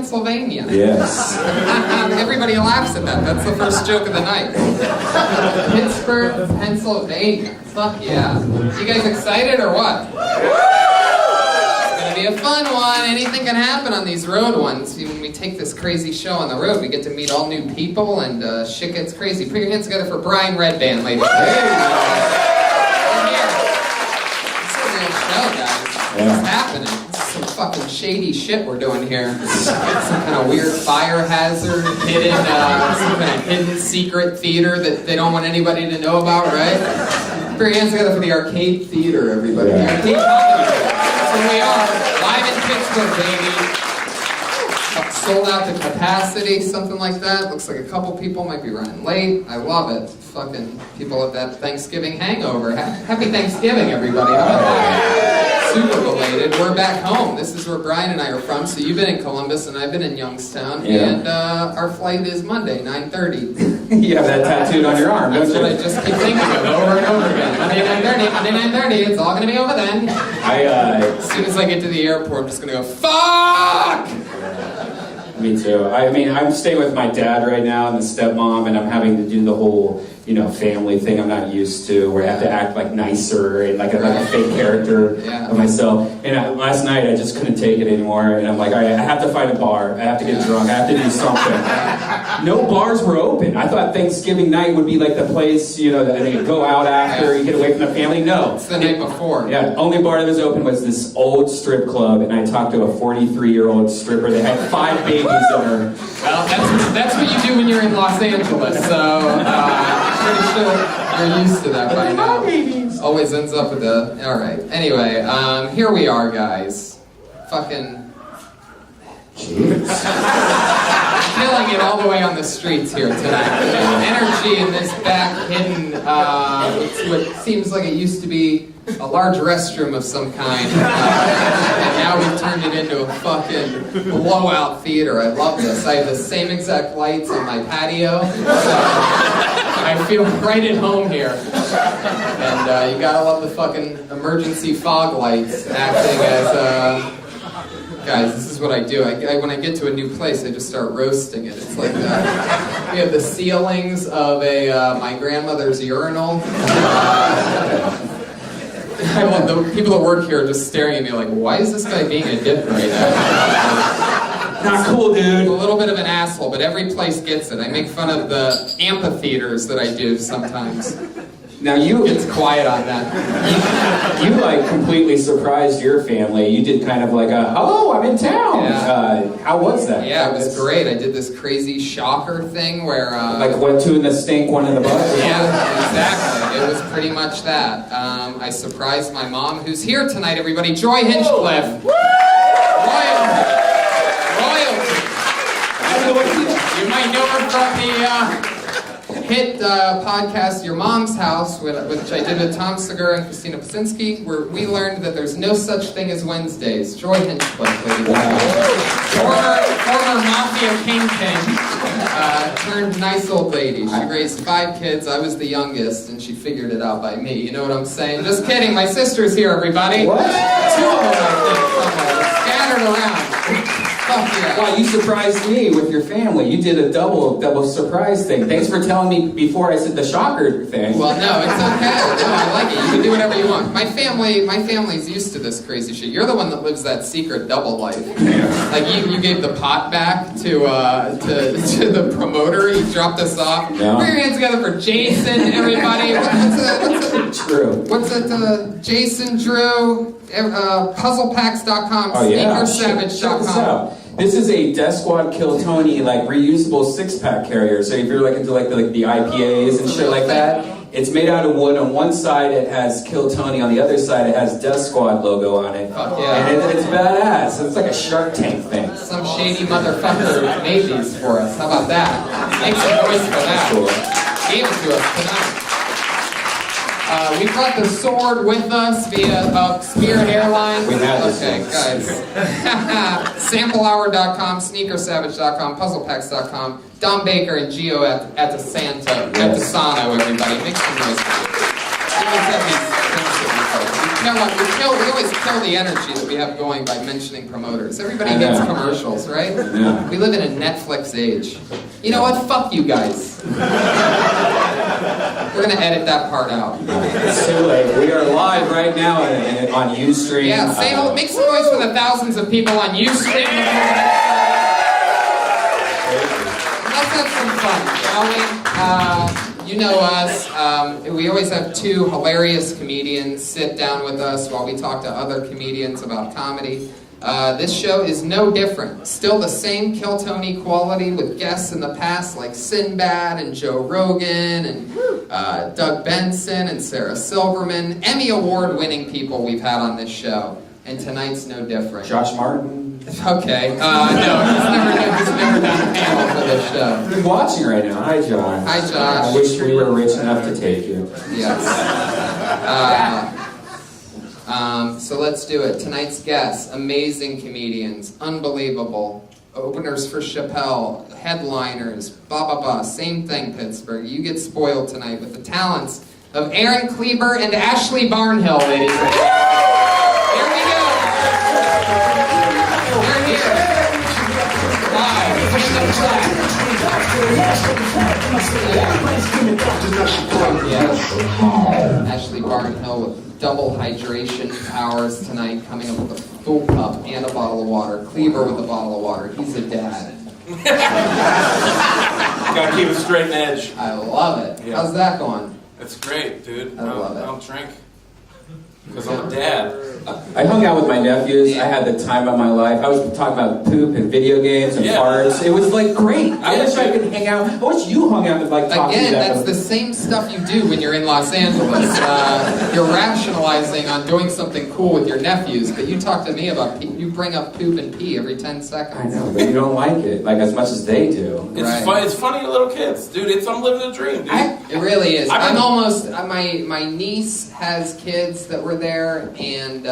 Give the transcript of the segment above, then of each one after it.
Pennsylvania. Yes. Everybody laughs at that. That's the first joke of the night. Pittsburgh, Pennsylvania. Fuck yeah. You guys excited or what? It's gonna be a fun one. Anything can happen on these road ones. When we take this crazy show on the road, we get to meet all new people and shit gets crazy. Put your hands together for Brian Redband, ladies. What's happening? This is some fucking shady shit we're doing here. Some kind of weird fire hazard, hidden, some kind of hidden secret theater that they don't want anybody to know about, right? Put your hands together for the Arcade Theater, everybody. The Arcade Comedy Theater. That's where we are. Live in Pittsburgh, baby. Sold out to capacity, something like that. Looks like a couple people might be running late. I love it. Fucking people with that Thanksgiving hangover. Happy Thanksgiving, everybody. How about that? Super belated. We're back home. This is where Brian and I are from. So you've been in Columbus and I've been in Youngstown. Yeah. And our flight is Monday, 9:30. You have that tattooed on your arm, don't you? That's what I just keep thinking of over and over again. Monday, 9:30. Monday, 9:30. It's all going to be over then. As soon as I get to the airport, I'm just going to go, fuck! Me too. I mean, I'm staying with my dad right now and the stepmom, and I'm having to do the whole, family thing I'm not used to, where I have to act like nicer and like a fake character of myself. And last night I just couldn't take it anymore, and I'm like, all right, I have to find a bar. I have to get drunk. I have to do something. No bars were open. I thought Thanksgiving night would be like the place, that they could go out after, you get away from the family. No. It's the night before. Yeah, only bar that was open was this old strip club, and I talked to a 43-year-old stripper that had 5 babies in her. Well, that's what you do when you're in Los Angeles, so pretty sure you're used to that by now. Always ends up with the... Alright, anyway, here we are, guys. Fucking... Feeling it all the way on the streets here tonight. Energy in this back hidden, what seems like it used to be a large restroom of some kind. And now we've turned it into a fucking blowout theater. I love this. I have the same exact lights on my patio. So I feel right at home here. And you gotta love the fucking emergency fog lights acting as... Guys, this is what I do. When I get to a new place, I just start roasting it. It's like we have the ceilings of my grandmother's urinal. I love the people that work here are just staring at me like, why is this guy being a dick right now? Not cool, dude. A little bit of an asshole, but every place gets it. I make fun of the amphitheaters that I do sometimes. Now It's quiet on that. You completely surprised your family. You did kind of like hello, I'm in town. Yeah. How was that? Yeah, it was great. I did this crazy shocker thing where... like what, 2 in the stink, 1 in the butt? Yeah, exactly. It was pretty much that. I surprised my mom, who's here tonight, everybody. Joy Hinchcliffe. Royalty. You might know her from the... hit podcast Your Mom's House, which I did with Tom Segura and Christina Pasinski, where we learned that there's no such thing as Wednesdays. Joy Hinchcliffe, ladies and gentlemen. Former mafia kingpin, turned nice old lady. She raised 5 kids. I was the youngest, and she figured it out by me. You know what I'm saying? Just kidding. My sister's here, everybody. What? 2 of them, I think, somewhere. Scattered around. Fuck yeah. Wow, you surprised me with your family. You did a double surprise thing. Thanks for telling me before I said the shocker thing. Well, no, it's okay. No, I like it. You can do whatever you want. My family's used to this crazy shit. You're the one that lives that secret double life. Like you gave the pot back to the promoter. He dropped us off. Yeah. Put your hands together for Jason, everybody. True. What's it? Jason Drew. Puzzlepacks.com. Oh yeah. Sneakersavage.com. This is a Death Squad Kill Tony reusable 6-pack carrier. So if you're into the IPAs and shit like that, it's made out of wood. On one side it has Kill Tony. On the other side it has Death Squad logo on it. Fuck yeah. And it's badass. It's like a Shark Tank thing. Some shady motherfucker made these for us. How about that? Make some noise for that. Cool. Gave it to us tonight. We brought the sword with us via Spirit Airlines. We had this. Okay, guys. Samplehour.com, Sneakersavage.com, Puzzlepacks.com, Don Baker and Gio at the Santa, at the Sano, everybody. Make some noise. You guys have these things that we always kill the energy that we have going by mentioning promoters. Everybody I gets know. commercials, right? Yeah. We live in a Netflix age. You know what? Fuck you guys. We're gonna edit that part out. It's too late. We are live right now on Ustream. Yeah, make some noise for the thousands of people on Ustream. Let's have some fun, shall we? You know us. We always have two hilarious comedians sit down with us while we talk to other comedians about comedy. This show is no different. Still the same Kill Tony quality with guests in the past like Sinbad and Joe Rogan and Doug Benson and Sarah Silverman. Emmy Award-winning people we've had on this show. And tonight's no different. Josh Martin. Okay. No, he's never done a panel for this show. He's watching right now. Hi, Josh. Hi, Josh. I wish we were rich enough to take you. Yes. So let's do it. Tonight's guests, amazing comedians, unbelievable. Openers for Chappelle, headliners, blah, blah, blah. Same thing, Pittsburgh. You get spoiled tonight with the talents of Aaron Kleiber and Ashley Barnhill, ladies and gentlemen. Here we go. They're here. Live from the flat. Yes. Ashley Barnhill with double hydration powers tonight, coming up with a full cup and a bottle of water. Kleiber with a bottle of water. He's a dad. Gotta keep it straight and edge. I love it. Yeah. How's that going? It's great, dude. I love it. I don't drink because I'm a dad. I hung out with my nephews. I had the time of my life. I was talking about poop and video games and Yeah. farts. It was like great. I Yeah, wish I dude. could hang out. I wish you hung out with like talking Again, to that. that's the same stuff you do when you're in Los Angeles. You're rationalizing on doing something cool with your nephews, but you talk to me about you bring up poop and pee every 10 seconds. I know, but you don't like it like as much as they do. It's Right. fun. It's funny to little kids, dude. I'm living a dream, dude. It really is. I've I'm been- almost. My niece has kids that were there, and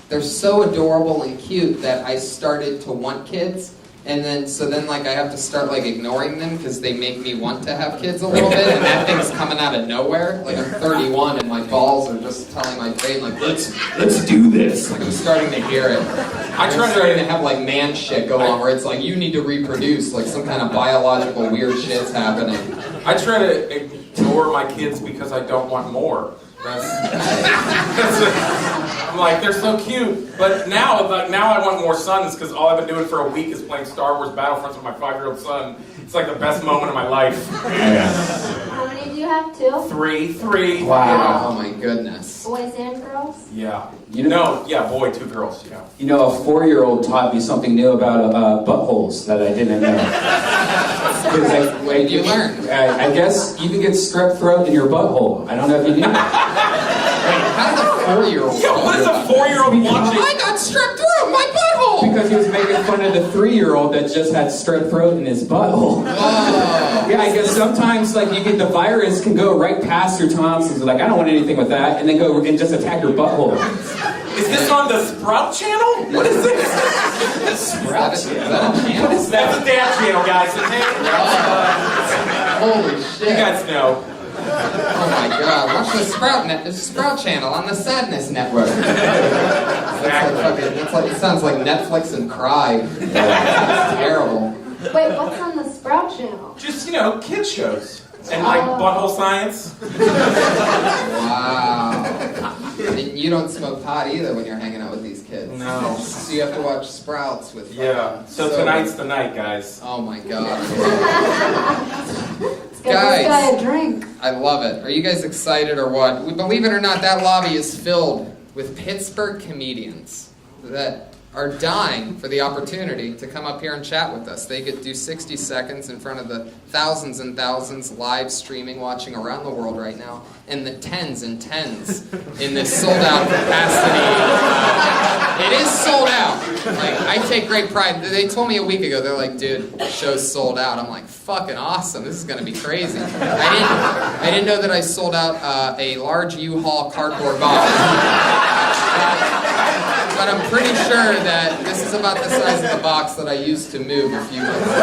they're so adorable and cute that I started to want kids. And then like I have to start like ignoring them because they make me want to have kids a little bit, and that thing's coming out of nowhere. Like I'm 31 and my balls are just telling my brain like let's do this. Like I'm starting to hear it. I'm starting to have like man shit go on where it's like you need to reproduce, like some kind of biological weird shit's happening. I try to ignore my kids because I don't want more. I'm like, they're so cute. But now I want more sons because all I've been doing for a week is playing Star Wars Battlefronts with my 5-year-old son. It's like the best moment of my life. How many do you have? 2? Three. Wow. Oh my goodness. Boys and girls? Yeah. You know, Boy, 2 girls. Yeah. You know, a 4-year-old taught me something new about buttholes that I didn't know. What did you learn? I guess you can get strep throat in your butthole. I don't know if you knew that. How did a 4-year-old? Yo, what is a 4-year-old watching? I got strep throat in my butthole! Because he was making fun of the 3-year-old that just had strep throat in his butthole. Whoa. Yeah, I guess sometimes like you get the virus can go right past your tonsils. Like I don't want anything with that, and then go and just attack your butthole. Is this on the Sprout channel? What is this? Sprout? Is that a channel? That's a dad channel, guys. Holy shit. You guys know. Oh my god. Watch the Sprout channel on the Sadness Network. It sounds like Netflix and Cry. It's terrible. Wait, what's on the Sprout channel? Just, kids shows. And like butthole science. Wow. And you don't smoke pot either when you're hanging out with these kids. No. So you have to watch Sprouts with Yeah. So tonight's the night, guys. Oh my god. Let's get Guys. this guy a drink. I love it. Are you guys excited or what? Believe it or not, that lobby is filled with Pittsburgh comedians that are dying for the opportunity to come up here and chat with us. They could do 60 seconds in front of the thousands and thousands live streaming, watching around the world right now, and the tens and tens in this sold-out capacity. It is sold out. Like, I take great pride. They told me a week ago, they're like, dude, the show's sold out. I'm like, fucking awesome. This is going to be crazy. I didn't know that I sold out a large U-Haul cardboard box. But I'm pretty sure that this is about the size of the box that I used to move a few months ago.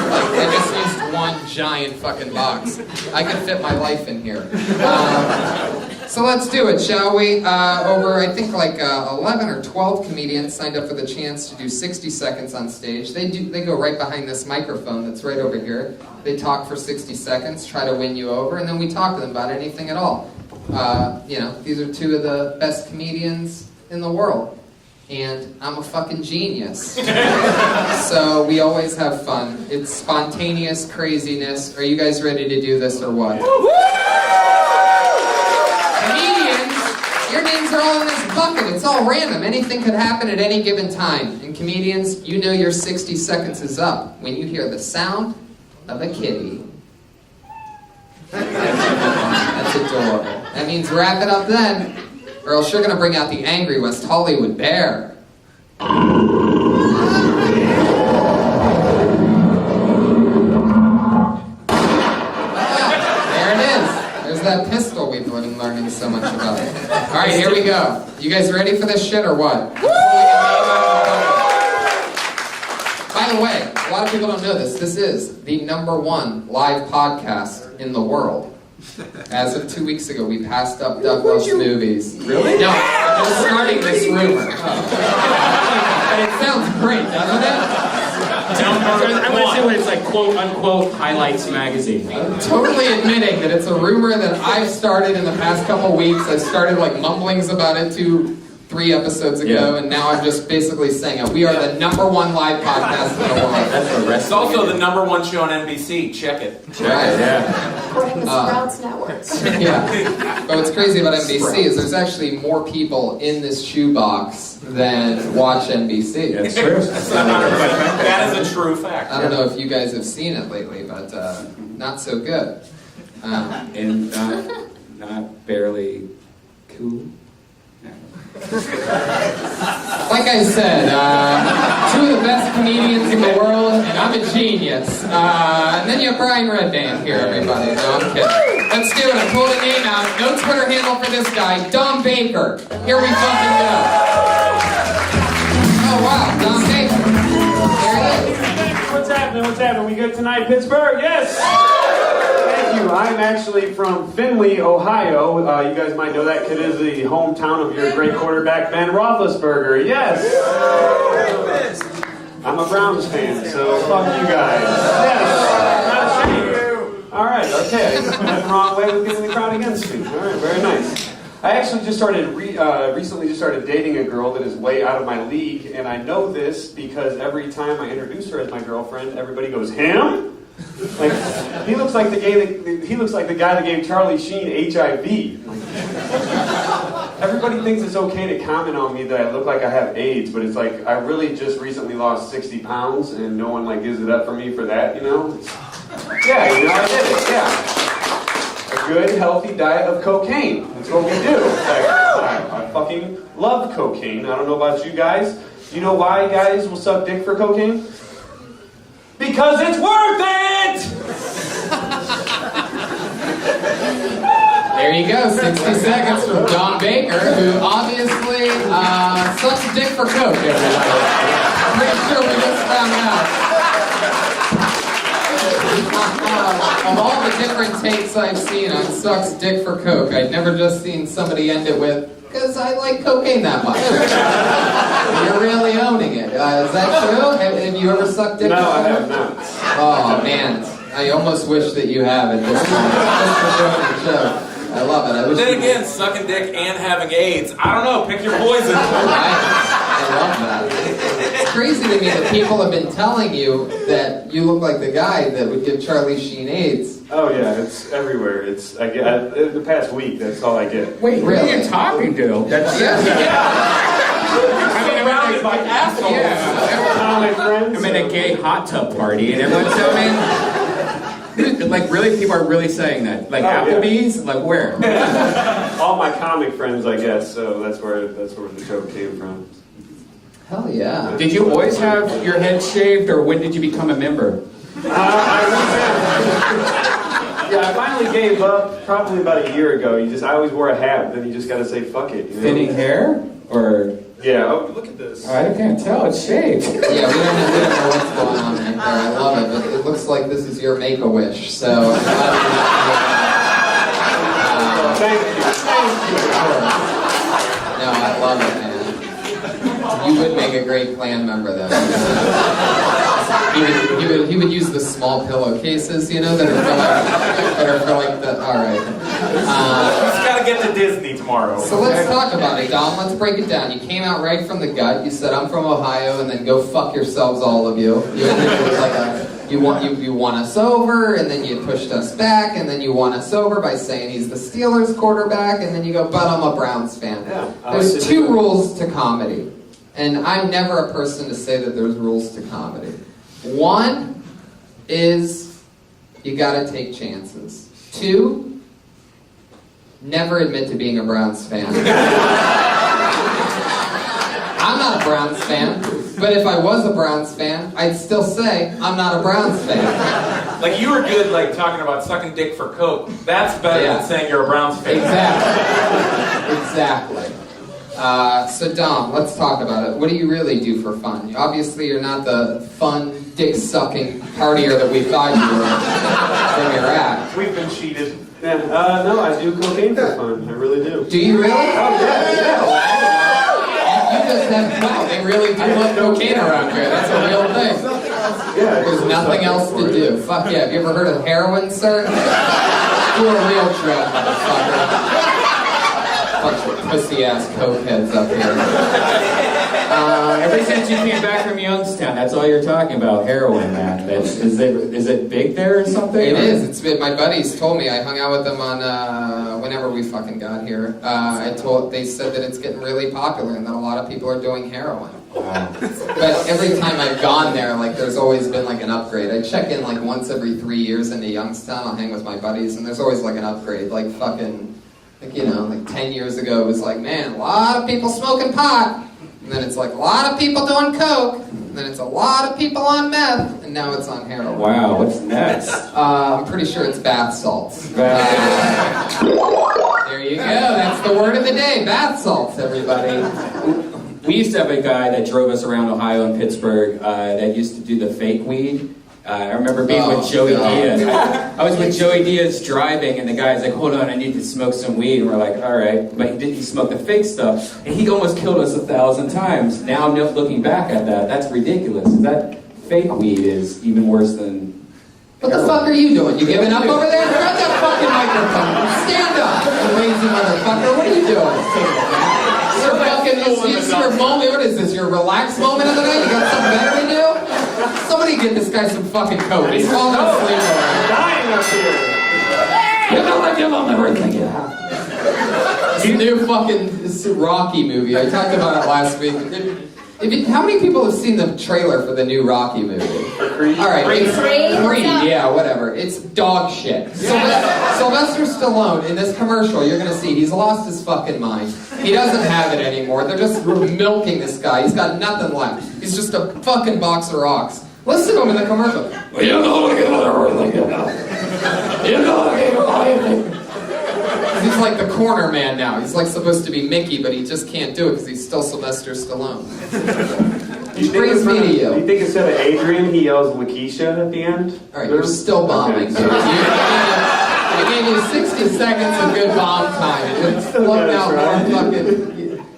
Like, I just used one giant fucking box. I could fit my life in here. So let's do it, shall we? Over, I think, like 11 or 12 comedians signed up for the chance to do 60 seconds on stage. They go right behind this microphone that's right over here. They talk for 60 seconds, try to win you over, and then we talk to them about anything at all. These are two of the best comedians in the world. And I'm a fucking genius. So we always have fun. It's spontaneous craziness. Are you guys ready to do this or what? Comedians, your names are all in this bucket. It's all random. Anything could happen at any given time. And comedians, you know your 60 seconds is up when you hear the sound of a kitty. That's adorable. That means wrap it up then, or else you're gonna bring out the angry West Hollywood bear. There it is. There's that pistol we've been learning so much about. All right, here we go. You guys ready for this shit or what? By the way, a lot of people don't know this. This is the #1 live podcast in the world. As of 2 weeks ago, we passed up Doug Loves Movies. Really? No, I'm just starting this rumor. But it sounds great, doesn't it? I want to say what it's like, quote unquote, highlights magazine. I'm totally admitting that it's a rumor that I've started in the past couple weeks. I started like mumblings about it 2-3 episodes ago, and now I'm just basically saying it. We are the #1 live podcast in the world. That's the rest. It's also the #1 show on NBC. Check it. Right. Yeah. According to Sprouts Network. Yeah. But what's crazy about NBC is there's actually more people in this shoebox than watch NBC. That's true. That is a true fact. I don't know if you guys have seen it lately, but not so good. And not barely cool. Like I said, two of the best comedians in the world, and I'm a genius. And then you have Brian Redband here, everybody. No, I'm kidding. Let's do it. I pulled a name out. No Twitter handle for this guy. Don Baker. Here we fucking go. Oh, wow. Don Baker. There it is. What's happening? What's happening? We good tonight, Pittsburgh? Yes! Thank you. I'm actually from Findlay, Ohio. You guys might know that kid is the hometown of your great quarterback, Ben Roethlisberger. Yes! I'm a Browns fan, so fuck you guys. Yes! Not ashamed. Alright, okay. I went the wrong way with getting the crowd against me. Alright, very nice. I actually just started, recently just started dating a girl that is way out of my league, and I know this because every time I introduce her as my girlfriend, everybody goes, him? Like, he looks like the guy that gave Charlie Sheen HIV. Like, everybody thinks it's okay to comment on me that I look like I have AIDS, but it's like, I really just recently lost 60 pounds, and no one like gives it up for me for that, you know? Yeah, you know, I did it, yeah. A good, healthy diet of cocaine. That's what we do. I fucking love cocaine. I don't know about you guys. You know why guys will suck dick for cocaine? Because it's worth it! There you go. 60 seconds from Don Baker, who obviously sucks dick for coke, everybody. I'm pretty sure we just found out. Of all the different takes I've seen on sucks dick for coke, I'd never just seen somebody end it with, because I like cocaine that much. You're really owning it. Is that true? Have you ever sucked dick? No, I have not. Oh, man. I almost wish that you have at this point. Just for doing the show. I love it. I wish Then again, sucking dick and having AIDS. I don't know. Pick your poison. I love that. It's crazy to me that people have been telling you that you look like the guy that would give Charlie Sheen AIDS. Oh yeah, it's everywhere. I get the past week. That's all I get. Wait, Really? who are you talking to? That's I mean, surrounded by assholes. All my friends. I'm in a gay hot tub party, and everyone's telling me. Like, really? People are really saying that? Like, Applebee's? Yeah. Like, where? All my comic friends, I guess. So that's where the joke came from. Hell yeah. Did you always have your head shaved, or when did you become a member? I finally gave up probably about a year ago. I always wore a hat, then you just gotta say fuck it. You know? Thinning hair? Or... Yeah, oh, look at this. Oh, I can't tell, it's shaved. Yeah, we don't know what's going on right there. I love it, but it looks like this is your Make-A-Wish, so... Thank you. No, I love it, man. You would make a great clan member, though. He would use the small pillowcases, you know, that are for like the. All right. Just gotta get to Disney tomorrow. So let's talk about it, Dom. Let's break it down. You came out right from the gut. You said, "I'm from Ohio," and then go fuck yourselves, all of you. You ended with like you won us over, and then you pushed us back, and then you won us over by saying he's the Steelers quarterback, and then you go, "But I'm a Browns fan." Yeah, there's two rules to comedy, and I'm never a person to say that there's rules to comedy. One is you gotta take chances. Two, never admit to being a Browns fan. I'm not a Browns fan, but if I was a Browns fan, I'd still say I'm not a Browns fan. Like, you were good, like, talking about sucking dick for Coke. That's better than saying you're a Browns fan. Exactly. So Dom, let's talk about it. What do you really do for fun? Obviously, you're not the fun, dick-sucking partier that we thought you were from your act. We've been cheated. Yeah, no, I do cocaine for fun. I really do. Do you really? Oh, yeah. You just have, wow, they really do love cocaine around here. That's a real thing. Yeah. There's nothing else to do. Fuck yeah. Have you ever heard of heroin, sir? You're a real drug, motherfucker. Bunch of pussy-ass cokeheads up here. Ever since you came back from Youngstown, that's all you're talking about, heroin, man. Is it big there or something? It is. It's been, my buddies told me, I hung out with them on, whenever we fucking got here. They said that it's getting really popular and that a lot of people are doing heroin. Wow. But every time I've gone there, like, there's always been like an upgrade. I check in like once every 3 years into Youngstown. I'll hang with my buddies and there's always like an upgrade. Like fucking, like, you know, like 10 years ago it was like, man, a lot of people smoking pot. And then it's like a lot of people doing coke. And then it's a lot of people on meth. And now it's on heroin. Wow, what's next? I'm pretty sure it's bath salts. There you go. That's the word of the day. Bath salts, everybody. We used to have a guy that drove us around Ohio and Pittsburgh that used to do the fake weed. I remember being with Joey Diaz. I was with Joey Diaz driving, and the guy's like, "Hold on, I need to smoke some weed." And we're like, "All right," but he smoked the fake stuff, and he almost killed us 1,000 times. Now I'm looking back at that. That's ridiculous. That fake weed is even worse than. What the fuck are you doing? You giving up over there? Grab that fucking microphone. Stand up, you lazy motherfucker. What are you doing? Your fucking, is this your moment? What is this? Your relaxed moment of the night? You got something better to do? Somebody get this guy some fucking coke. He's falling asleep already. Dying up here. You're gonna give him everything you have. It's a new fucking Rocky movie. I talked about it last week. How many people have seen the trailer for the new Rocky movie? All right, it's Creed, yeah, whatever. It's dog shit. Sylvester Stallone in this commercial, you're gonna see he's lost his fucking mind. He doesn't have it anymore. They're just milking this guy. He's got nothing left. He's just a fucking box of rocks. Listen to him in the commercial. Well, you know, he's like the corner man now. He's like supposed to be Mickey, but he just can't do it because he's still Sylvester Stallone. Which brings me to you. Do you think instead of Adrian, he yells Lakeisha at the end? All right, you're still bombing. Okay. I gave you 60 seconds of good bomb time. It's floating out more fucking.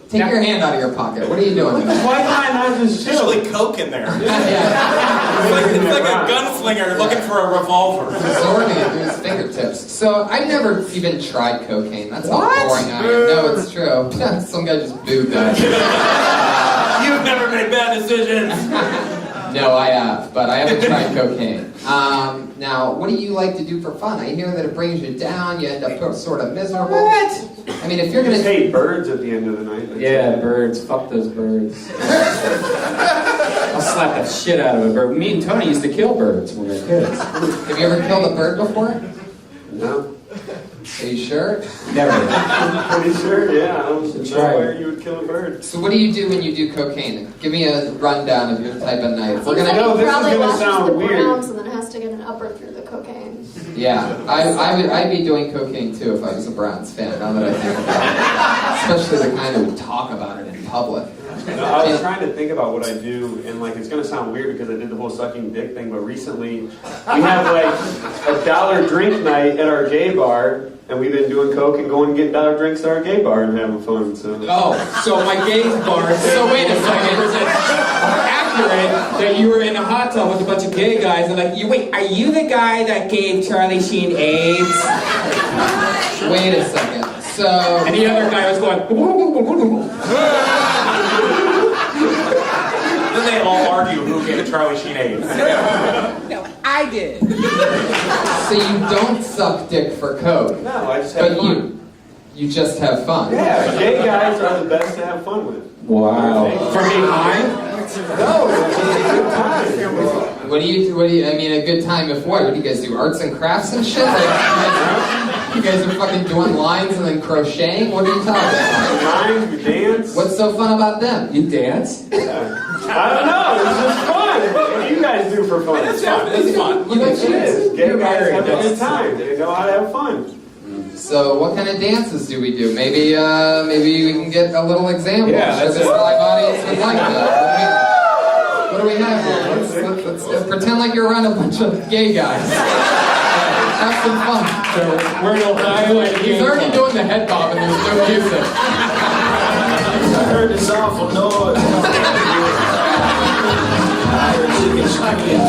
Take your hand out of your pocket. What are you doing? Why can't I not just There's chill? usually coke in there. Yeah. It's like a gunslinger looking for a revolver. Absorbing it through his fingertips. So I've never even tried cocaine. That's how boring I am. No, it's true. Some guy just booed that. You've never made bad decisions. No, I have, but I haven't tried cocaine. Now, what do you like to do for fun? I hear that it brings you down. You end up sort of miserable. What? I mean, if you're gonna hate birds at the end of the night. Yeah, birds. Fuck those birds. I'll slap the shit out of a bird. Me and Tony used to kill birds when we were kids. Have you ever killed a bird before? No. Are you sure? Never. Pretty sure, yeah. I don't know Try. where you would kill a bird. So what do you do when you do cocaine? Give me a rundown of your type of night. We're gonna No, He this is probably gonna watches sound the weird. Browns and then has to get an upper through the cocaine. Yeah, I'd be doing cocaine too if I was a Browns fan, now that I think about it. Especially the kind that would talk about it in public. No, I was trying to think about what I do, and like it's gonna sound weird because I did the whole sucking dick thing, but recently we have like a $1 drink night at our gay bar, and we've been doing coke and going and getting $1 drinks at our gay bar and having fun. So. Oh, so my gay bar. So wait a second. Is it accurate that you were in a hot tub with a bunch of gay guys and like, wait, are you the guy that gave Charlie Sheen AIDS? Wait a second. So. And the other guy was going. Then they all argue who gave Charlie Sheen AIDS. No, I did. So you don't suck dick for coke. No, I just have But fun. you just have fun. Yeah, gay guys are the best to have fun with. Wow. For me, high? No, it's just a good time. What do you, I mean, a good time if what? What do you guys do, arts and crafts and shit? Like, you guys are fucking doing lines and then crocheting? What are you talking about? Lines, we dance. What's so fun about them? You dance? Yeah. I don't know, it's just fun. What do you guys do for fun? It's fun. It's fun. You like It is. Gay You're guys married. have a good time. They know how to have fun. So what kind of dances do we do? Maybe we can get a little example. Yeah, Sure that's this it. live audience would like that. What do we have here? Let's pretend like you're around a bunch of gay guys. Have some fun. So we're in Ohio and He's already doing the head bob and there's no music. I heard this awful noise. I heard chicken screams.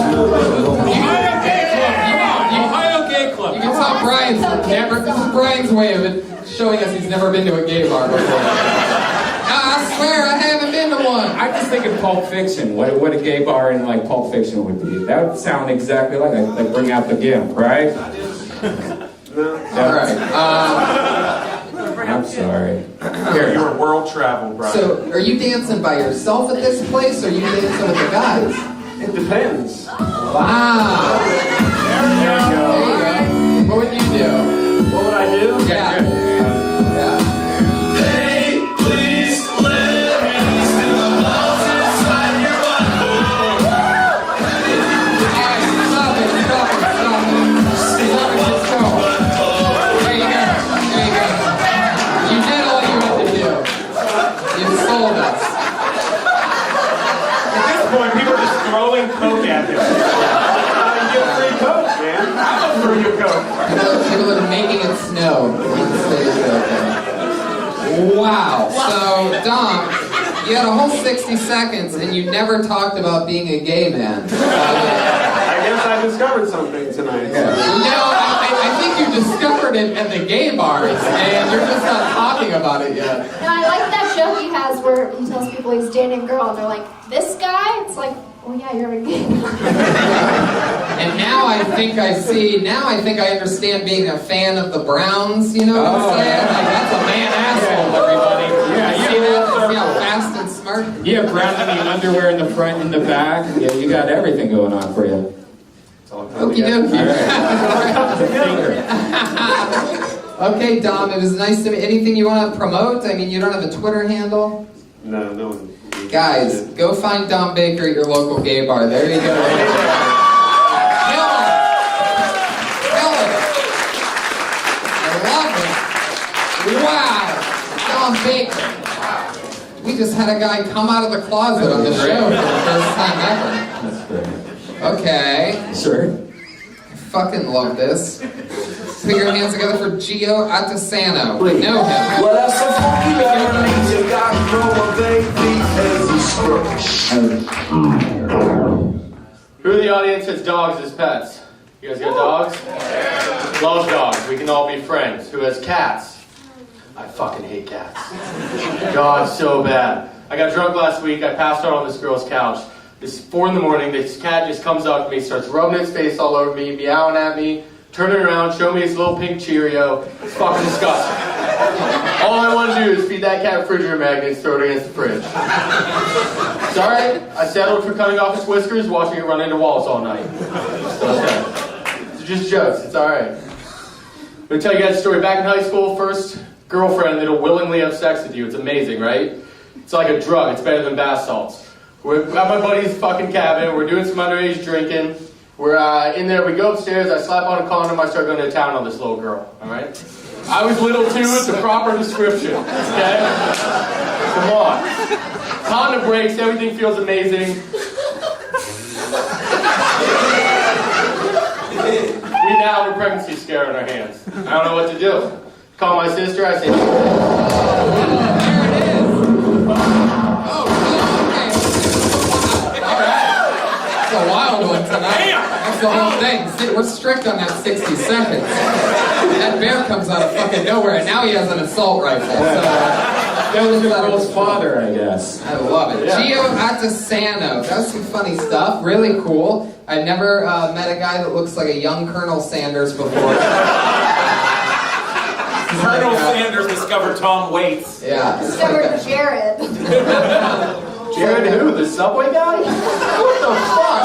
Ohio Gay Club. Come on, Ohio Gay Club. You can tell Brian's never. This is Brian's way of it, showing us he's never been to a gay bar before. I swear I haven't been to one. I just think of Pulp Fiction. What a gay bar in like Pulp Fiction would be. That would sound exactly like bring out the gimp, right? No. All right. I'm sorry. Here, your world travel, bro. So, are you dancing by yourself at this place, or are you dancing with the guys? It depends. Wow. There you go. What would you do? What would I do? Yeah. Hey, please let me still the balls inside your Alright, stop it. Just go. There you go. You did all you had to do. You sold us. At this point, people are just throwing coke at him. You get free coke, man. I'm for you coke. People are making it snow. Wow. So, Dom, you had a whole 60 seconds and you never talked about being a gay man. I guess I discovered something tonight. I think you discovered it at the gay bars, and you're just not talking about it yet. And I like that joke he has where he tells people he's dating a girl, and they're like, "This guy?" It's like, "Oh yeah, you're a gay guy." And now I think I understand being a fan of the Browns, you know what I'm saying? Like, that's a man asshole, everybody. Yeah, you see that? See how fast and smart? You have brown honey underwear in the front and the back. Yeah, you got everything going on for you. Okie dokie. Okay, Dom, it was nice to meet. Anything you want to promote? I mean, you don't have a Twitter handle? No one. Guys, go find Dom Baker at your local gay bar. There you go. Kill it. I love it. Wow. Dom Baker. We just had a guy come out of the closet on the show for the first time ever. That's great. Okay. Sure. I fucking love this. Put your hands together for Gio Atasano. Wait. Know him. Well, that's so funky, that means you got to grow a baby as Who in the audience has dogs as pets? You guys got dogs? Love dogs. We can all be friends. Who has cats? I fucking hate cats. God, so bad. I got drunk last week. I passed out on this girl's couch. It's 4 in the morning. This cat just comes up to me, starts rubbing its face all over me, meowing at me, turning around, showing me his little pink Cheerio. It's fucking disgusting. All I want to do is feed that cat refrigerator magnets, throw it against the fridge. It's alright. I settled for cutting off its whiskers, watching it run into walls all night. So okay. It's just jokes. It's alright. I'm going to tell you guys a story. Back in high school, first girlfriend that'll willingly have sex with you. It's amazing, right? It's like a drug. It's better than bath salts. We're at my buddy's fucking cabin. We're doing some underage drinking. We're in there. We go upstairs. I slap on a condom. I start going to town on this little girl. All right? I was little too. It's a proper description. Okay? Come on. Condom breaks, everything feels amazing. We now have a pregnancy scare on our hands. I don't know what to do. Call my sister, I say, There it is. Oh, okay. All right. That's a wild one tonight. That's the whole thing. See, we're strict on that 60 seconds. That bear comes out of fucking nowhere, and now he has an assault rifle. So, That was the girl's father, I guess. I love it. Yeah. Gio Atasano. That was some funny stuff. Really cool. I've never met a guy that looks like a young Colonel Sanders before. Colonel Sanders discovered Tom Waits. Yeah. Discovered Jared. Jared who? The subway guy? What the fuck?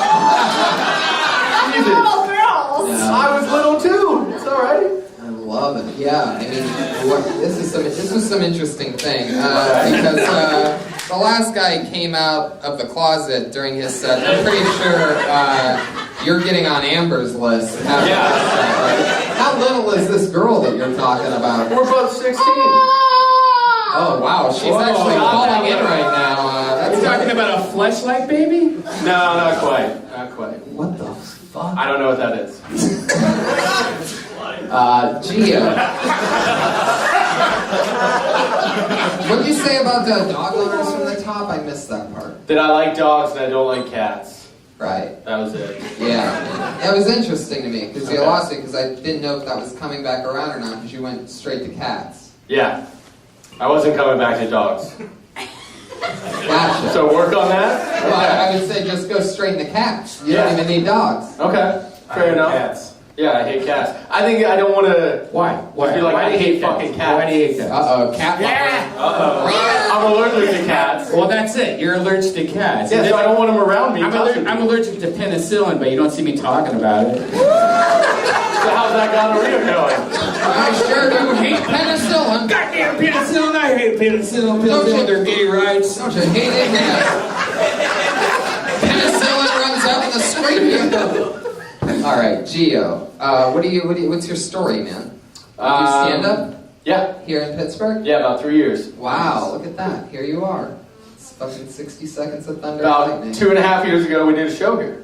That's the little girls. Yeah. I was little too. It's alright. I love it. Yeah, I mean, this was some interesting thing because the last guy came out of the closet during his set. I'm pretty sure you're getting on Amber's list. Yeah. How little is this girl that you're talking about? We're both 16. Oh wow, she's Whoa. actually falling in right now. Are you talking about a fleshlight baby? No, not quite. Not quite. What the fuck? I don't know what that is. Gio. What'd you say about the dog owners from the top? I missed that part. That I like dogs and I don't like cats. Right. That was it. Yeah. It was interesting to me because you lost it because I didn't know if that was coming back around or not because you went straight to cats. Yeah. I wasn't coming back to dogs. Gotcha. So work on that? Well, I would say just go straight into cats. You don't even need dogs. Okay. Fair enough. Cats. Yeah, I hate cats. I think I don't want to... Why? Why? Be like, Why I do you hate cats? fucking cats. Why do you hate cats? Uh-oh, cat lover. I'm allergic to cats. Well, that's it. You're allergic to cats. Yeah, so I don't want them around me. I'm allergic to penicillin, but you don't see me talking about it. So how's that gonorrhea going? I sure do hate penicillin. Goddamn penicillin! I hate penicillin. Don't you- Penicillin, they're gay rights. Don't you hate it? Yeah. Penicillin runs out in the street. All right, Gio. What's your story, man? You stand up Yeah. here in Pittsburgh? Yeah, about 3 years. Wow, look at that. Here you are. It's fucking 60 seconds of thunder and About lightning. 2.5 years ago, we did a show here.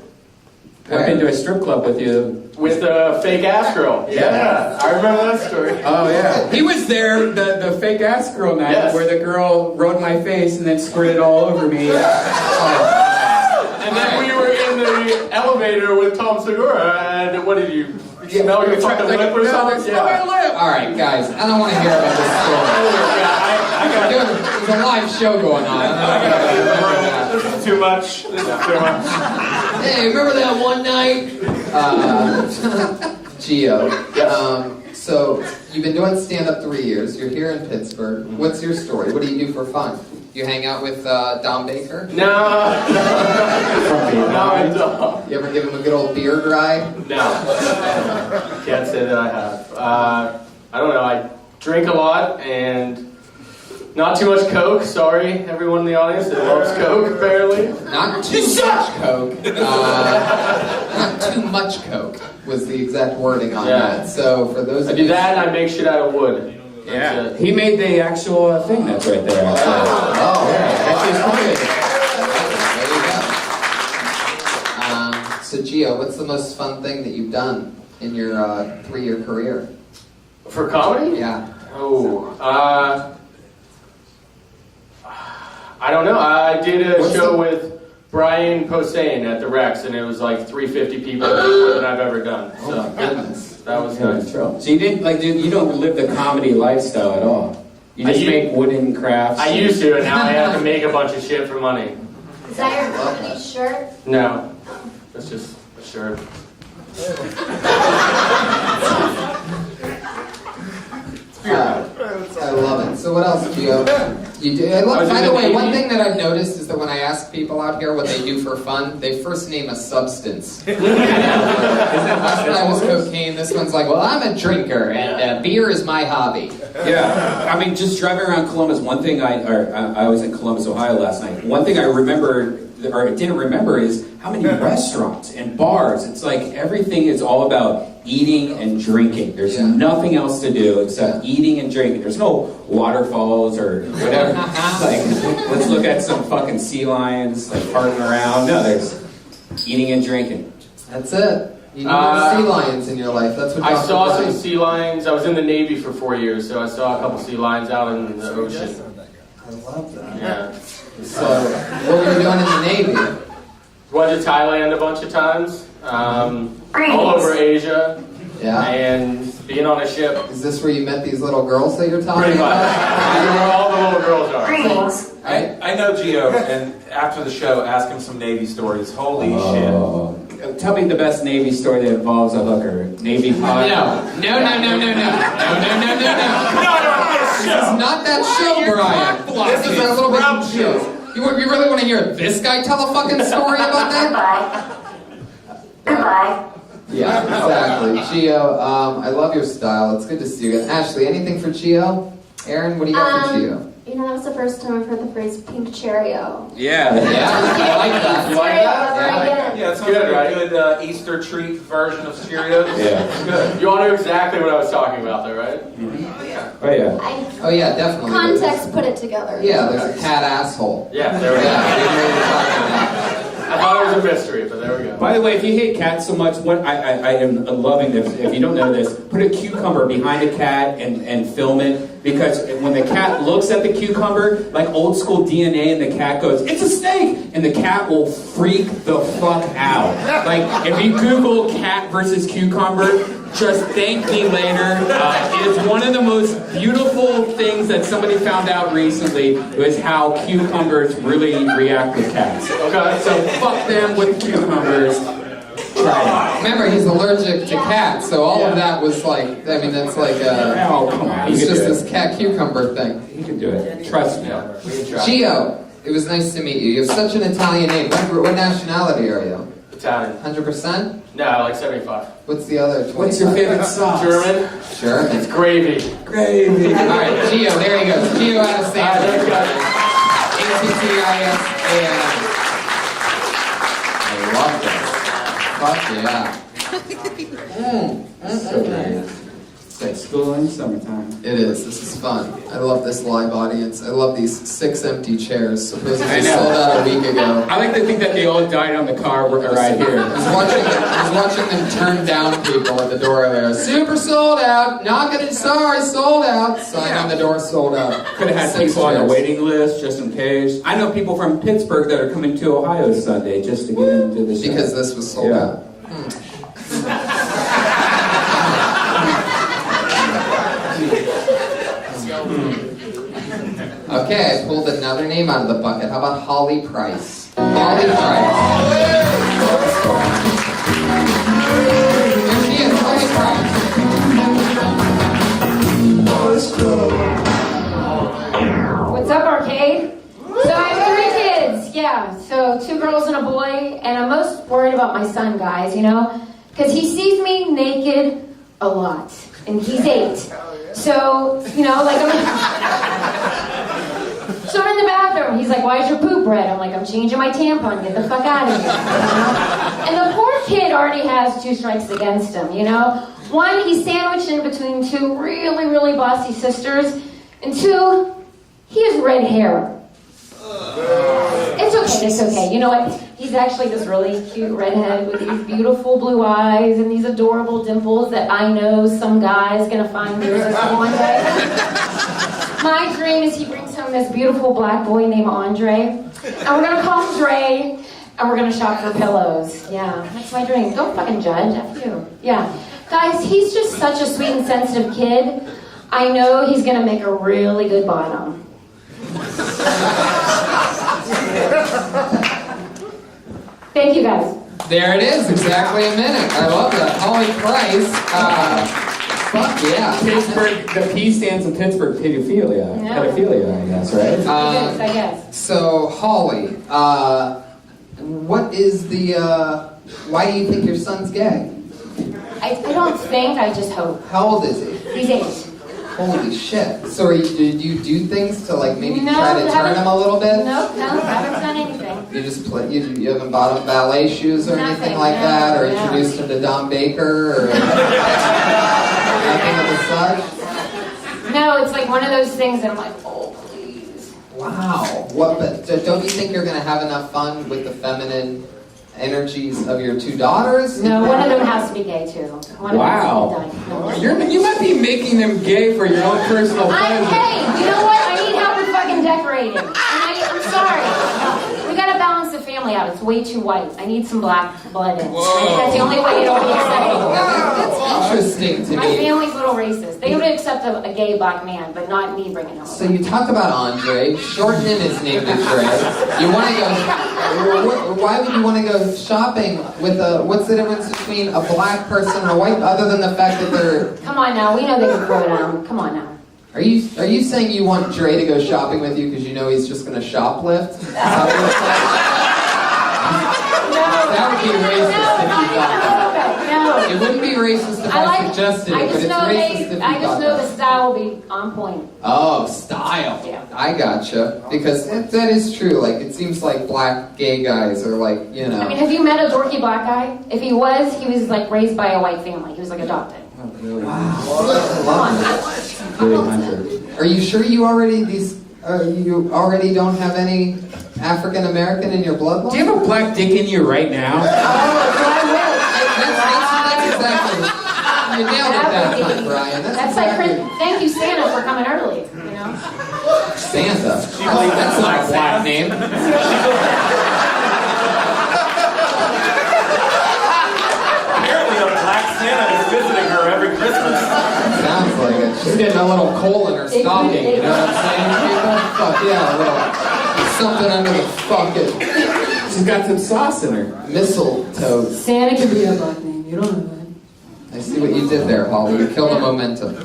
I've been to a strip club with you. With the fake ass girl. Yeah, I remember that story. Oh yeah, he was there the fake ass girl night Yes. where the girl rode my face and then squirted all over me. And then we were in the elevator with Tom Segura, and what did you smell your fucking lip or something? Yeah. All right, guys, I don't want to hear about this story. There's a live show going on. This is too much. This is too much. Hey, remember that one night? Gio. So you've been doing stand-up 3 years. You're here in Pittsburgh. What's your story? What do you do for fun? You hang out with Dom Baker? No. No, I don't. You ever give him a good old beard ride? No. Can't say that I have. I don't know. I drink a lot and not too much Coke. Sorry, everyone in the audience that loves Coke, apparently. Not too much Coke. Not too much Coke was the exact wording on that. So for those I of do you... that and I make shit out of wood. Yeah, That's it. he made the actual thing that's right there. Oh, That's his there you go. So Gio, what's the most fun thing that you've done in your 3-year career? For comedy? Yeah. Oh, I don't know. I did a show with Brian Posehn at the Rex, and it was like 350 people, more than I've ever done. Oh So my goodness. that was nice. So you didn't you don't live the comedy lifestyle at all. You just make wooden crafts. I used to, and now I have to make a bunch of shit for money. Is that your comedy shirt? No, that's just a shirt. I love it. So what else, Gio? You do. Look, by the way, one thing that I've noticed is that when I ask people out here what they do for fun, they first name a substance. Last night was cocaine. This one's like, well, I'm a drinker, and beer is my hobby. Yeah, I mean, just driving around Columbus. One thing I was in Columbus, Ohio last night. One thing I remember, or didn't remember, is how many restaurants and bars. It's like everything is all about eating and drinking. There's nothing else to do except eating and drinking. There's no waterfalls or whatever. Like let's look at some fucking sea lions, like partying around. No, there's eating and drinking. That's it. You need sea lions in your life. That's what I Dr. saw Brian- some sea lions. I was in the Navy for 4 years, so I saw a couple sea lions out in the ocean. I love that. Yeah. So, what were you doing in the Navy? Went to Thailand a bunch of times. All over Asia. Yeah. And being on a ship. Is this where you met these little girls that you're talking Pretty much. about? Where all the little girls are. I know Gio, and after the show, ask him some Navy stories. Holy shit. Tell me the best Navy story that involves a hooker. Navy pod. No. This is not that show, Brian. This is a little bit confused. You really want to hear this guy tell a fucking story about that? Yeah, exactly. Gio, I love your style. It's good to see you again. Ashley, anything for Gio? Aaron, what do you got for Gio? You know, that was the first time I've heard the phrase pink Cheerio. Yeah. Yeah, I like that. You like that? Yeah, it sounds Good, like right? a good Easter treat version of Cheerios. Yeah. It's good. You all knew exactly what I was talking about there, right? Oh yeah. Oh yeah, definitely. Context put it together. Yeah, there's a cat asshole. Yeah, there we go. Yeah, we know what you're talking about. I thought it was a mystery, but there we go. By the way, if you hate cats so much, what I am loving this. If you don't know this, put a cucumber behind a cat and film it, because when the cat looks at the cucumber, like old school DNA, and the cat goes, "It's a snake," and the cat will freak the fuck out. Like if you Google cat versus cucumber, just thank me later. It is one of the most beautiful things that somebody found out recently was how cucumbers really react with cats. Okay. So fuck them with cucumbers. Try it. Remember, he's allergic to cats, so all of that was like, I mean, that's like Oh, come on. it's You can just do this cat cucumber thing. it. You can do it. Trust me. We can try. Gio, it was nice to meet you. You have such an Italian name. What nationality are you? Italian. 100%? No, like 75. What's the other 25? What's your favorite sauce? German. Sure. It's gravy. Gravy. All right, Gio, there he goes. Gio out of San Thanks, guys. A-T-T-I-S-A-N. I love this. Fuck yeah. So nice. It's like school in summertime. It is. This is fun. I love this live audience. I love these 6 empty chairs. Supposedly I know. sold out a week ago. I like to think that they all died on the car right here. I was watching them turn down people at the door there. Super sold out. Not gonna. Sorry, sold out. Sign on the door, sold out. Could have had 6 people on the chairs. waiting list just in case. I know people from Pittsburgh that are coming to Ohio Sunday just to get into the show. Because this was sold Yeah. out. Okay, I pulled another name out of the bucket. How about Holly Price? Holly Price. Here she is, Holly Price. What's up, Arcade? So I have 3 kids, yeah. So 2 girls and a boy, and I'm most worried about my son, guys, you know? Because he sees me naked a lot, and he's 8. So, you know, like So I'm in the bathroom, he's like, "Why is your poop red?" I'm like, "I'm changing my tampon, get the fuck out of here." You know? And the poor kid already has 2 strikes against him, you know? 1, he's sandwiched in between 2 really, really bossy sisters, and 2, he has red hair. It's okay. You know what? He's actually this really cute redhead with these beautiful blue eyes and these adorable dimples that I know some guy's gonna find irresistible one day. My dream is he brings home this beautiful black boy named Andre, and we're gonna call him Dre, and we're gonna shop for pillows. Yeah, that's my dream. Don't fucking judge, F you. Yeah. Guys, he's just such a sweet and sensitive kid. I know he's gonna make a really good bottom. Thank you, guys. There it is, exactly a minute. I love that. Holly Price. Fuck yeah. Pittsburgh, the P stands in Pittsburgh, pedophilia. Yeah. Pedophilia, I guess, right? Yes, I guess. So, Holly, what is the, why do you think your son's gay? I don't think, I just hope. How old is he? He's 8. Holy shit. So did you do things to like maybe No, try to turn haven't- him a little bit? No, haven't done anything. You just play, you haven't bought him ballet shoes or anything Nothing, like no, that? Or no. introduced him to Don Baker or nothing of the such? No, it's like one of those things that I'm like, oh, please. Wow. What? But don't you think you're gonna have enough fun with the feminine energies of your two daughters? No, one of them has to be gay too. One Wow. of them has to be dying. You might be making them gay for your own personal pleasure. Hey, you know what? I need help with fucking decorating. I'm sorry. We gotta balance the family out. It's way too white. I need some black blood in it. That's the only way it'll be acceptable. That's interesting to My me. family's a little racist. They would accept a gay black man, but not me bringing him So over. you talk about Andre, shortening his name to Dre. You want to go? Why would you want to go shopping with a? What's the difference between a black person and a white, other than the fact that they're? Come on now, we know they can throw down. Come on now. Are you saying you want Dre to go shopping with you because you know he's just going to shoplift? That would be racist if you thought that. No. It wouldn't be racist if I suggested it, but it's racist if you I just thought know that. the style will be on point. Oh, style. Yeah. I gotcha. Because that is true. Like, it seems like black gay guys are like, you know. I mean, have you met a dorky black guy? If he was like raised by a white family. He was like adopted. Oh, really? Come on. Really, Hunter. Are you sure you already don't have any African American in your bloodline? Do you have a black dick in you right now? Oh, so I will. That's exactly. You nailed it that time, Brian. That's like, thank you, Santa, for coming early. You know. Santa. That's not a black name. Apparently, a black Santa is visiting her every Christmas. Sounds like it. She's getting a little coal in her stocking. You know what I'm saying? People? Fuck yeah, a little something under the fucking She's got some sauce in her. mistletoe. Santa can be a black name. You don't know that. I see what you did there, Holly. You killed the momentum.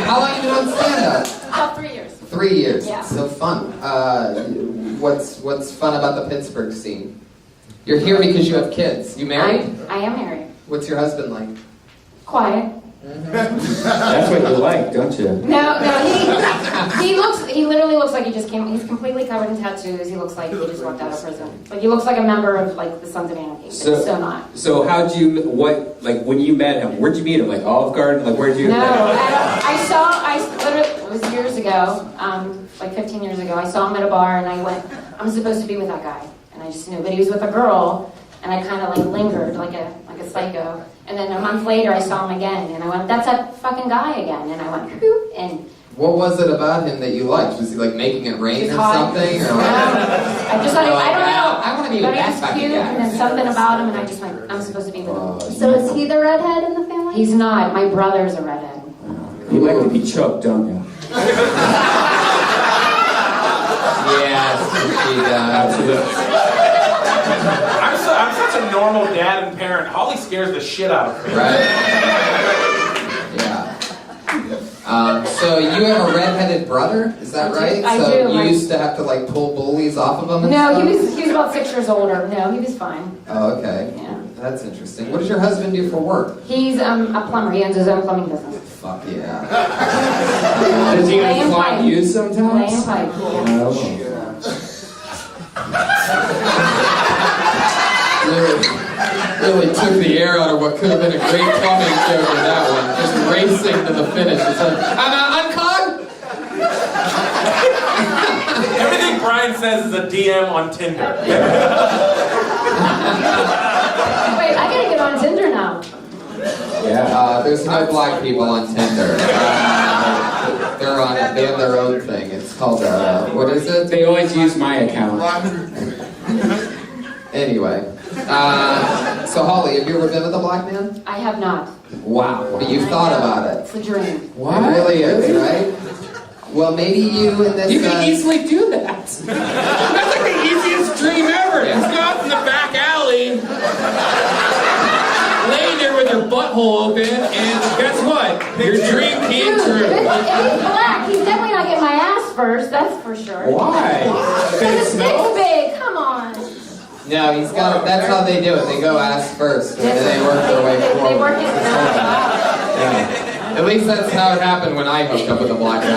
How long have you been on Santa? About 3 years. 3 years. Yeah. So fun. What's fun about the Pittsburgh scene? You're here because you have kids. You married? I am married. What's your husband like? Quiet. That's what you like, don't you? No, he literally looks like he just came. He's completely covered in tattoos. He looks like he just walked out of prison. Like he looks like a member of like the Sons of Anarchy. But he's so not. So how'd you, when you met him, where'd you meet him? Like Olive Garden? Like where'd you? No, I literally, it was years ago, like 15 years ago, I saw him at a bar and I went, I'm supposed to be with that guy. And I just knew, but he was with a girl and I kind of like lingered like a psycho. And then a month later I saw him again and I went, that's that fucking guy again. And I went, whoop, and What was it about him that you liked? Was he like making it rain or something? Or I just thought, I don't know. I want to be with But he that was type of cute, guy. and then something about him, and I just went, I'm supposed to be with him. So is he the redhead in the family? He's not. My brother's a redhead. You like to be choked, don't you? Yes, he does. I'm such a normal dad and parent. Holly scares the shit out of me. Right? Yeah. So you have a redheaded brother, is that right? I so do. you used to have to like pull bullies off of him and No, stuff? he was about 6 years older. No, he was fine. Oh, okay. Yeah. That's interesting. What does your husband do for work? He's a plumber. He owns his own plumbing business. Fuck yeah. Does he Laying slap pipe. you sometimes? Laying pipe. Yeah. Really took the air out of what could have been a great plumbing joke in that one. Just racing to the finish. It's like, unclog! Everything Brian says is a DM on Tinder. Wait, I gotta get on Tinder now. Yeah. There's no black people on Tinder. They're on it. They have their own thing. It's called, what is it? They always use my account. Anyway. So Holly, have you ever been with a black man? I have not. Wow. But you've thought about it. It's a dream. What? It really is, right? Well, maybe you and this... You can easily do that. That's like the easiest dream ever. Yeah. Just go out in the back alley, lay there with your butthole open, and guess what? Your dream came Dude, true. if he's black, he's definitely not getting my ass first. That's for sure. Why? Because his dick's big. Come on. No, he's got... That's how they do it. They go ass first, and then they work their way forward. They work it out. Yeah. At least that's how it happened when I hooked up with a black man.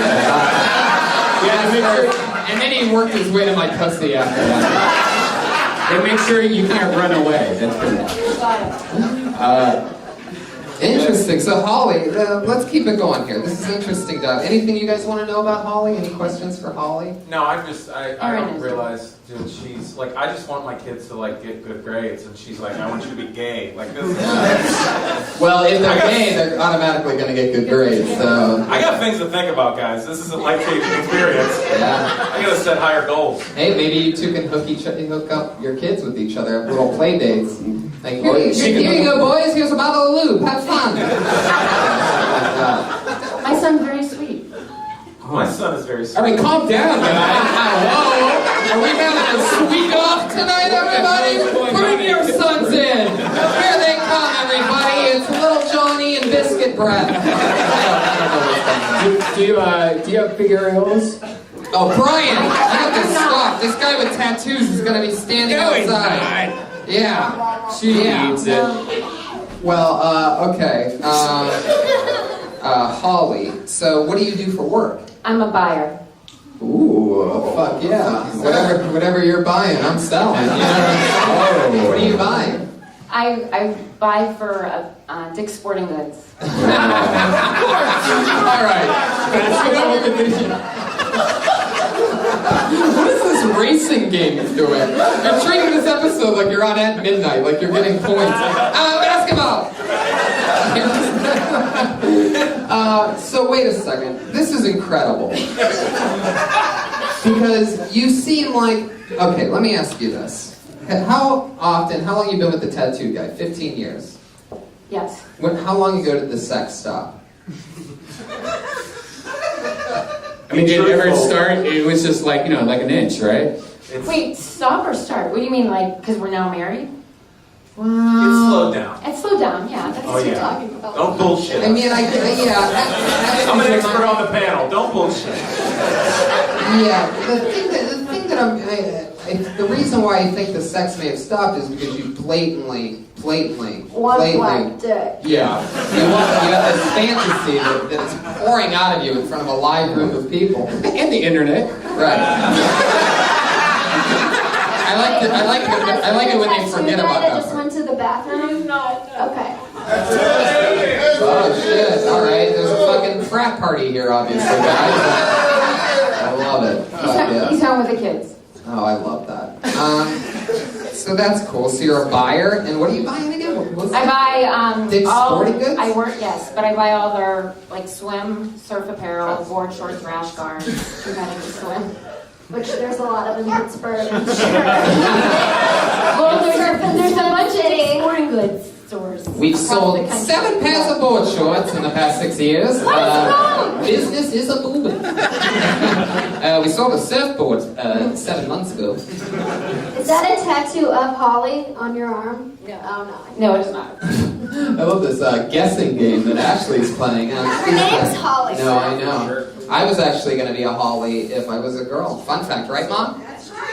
And then he worked his way to my pussy after that. And make sure you can't run away. That's pretty much. Interesting. So Holly, let's keep it going here. This is interesting, Doug. Anything you guys want to know about Holly? Any questions for Holly? No, I don't realize, dude, she's like, I just want my kids to like get good grades, and she's like, I want you to be gay. Like this is Well, if they're gay, they're automatically going to get good grades. So I got things to think about, guys. This is a life-changing experience. yeah. I gotta set higher goals. Hey, maybe you two can hook up your kids with each other, have little play dates. Like, here you go, boys. Here's a bottle of lube. Have fun. My son's very sweet. My son is very sweet. All right, calm down, guys. Hello. Are we having a sweet off tonight, everybody? Bring your sons in. Here they come, everybody. It's little Johnny and biscuit breath. Do you have big areolas? Oh, Brian, you have to stop. This guy with tattoos is going to be standing outside. Yeah. She needs it. Well, okay. Holly, so what do you do for work? I'm a buyer. Ooh, fuck yeah. Whatever you're buying, I'm selling. You know? What are you buying? I buy for Dick's Sporting Goods. All right. Let's get on with the video. What is this racing game you're doing? You're treating this episode like you're on at midnight, like you're getting points. Basketball! So wait a second. This is incredible. Because you seem like... Okay, let me ask you this. How long you been with the tattoo guy? 15 years? Yes. How long ago did the sex stop? I mean, did it ever start? It was just like, like an inch, right? Wait, stop or start? What do you mean, like, because we're now married? It's slowed down. It's slowed down, yeah. That's what you're talking about. Don't bullshit. I mean, I'm an expert on the panel. Don't bullshit. Yeah, the reason why I think the sex may have stopped is because you blatantly. One black dick. Yeah. You have this fantasy that is pouring out of you in front of a live group of people. And the internet. Right. I like it when they forget about that. Just went to the bathroom. Okay. Oh shit! All right, there's a fucking frat party here, obviously, guys. I love it. He's home with the kids. Oh, I love that. So that's cool. So you're a buyer, and what are you buying again? I buy Dick's all. Sporting Goods? I work, yes, but I buy all their like swim, surf apparel, board shorts, rash guards, preventing to swim. Which there's a lot of in Pittsburgh. I'm sure. Well, there's a bunch of Dick's Sporting Goods stores. We've sold 7 pairs of board shorts in the past 6 years. Business is a booming. We sold a surfboard 7 months ago. Is that a tattoo of Holly on your arm? No. Oh no. No, it's not. I love this guessing game that Ashley's playing. Her name's Holly. No, I know. I was actually going to be a Holly if I was a girl. Fun fact, right, Mom?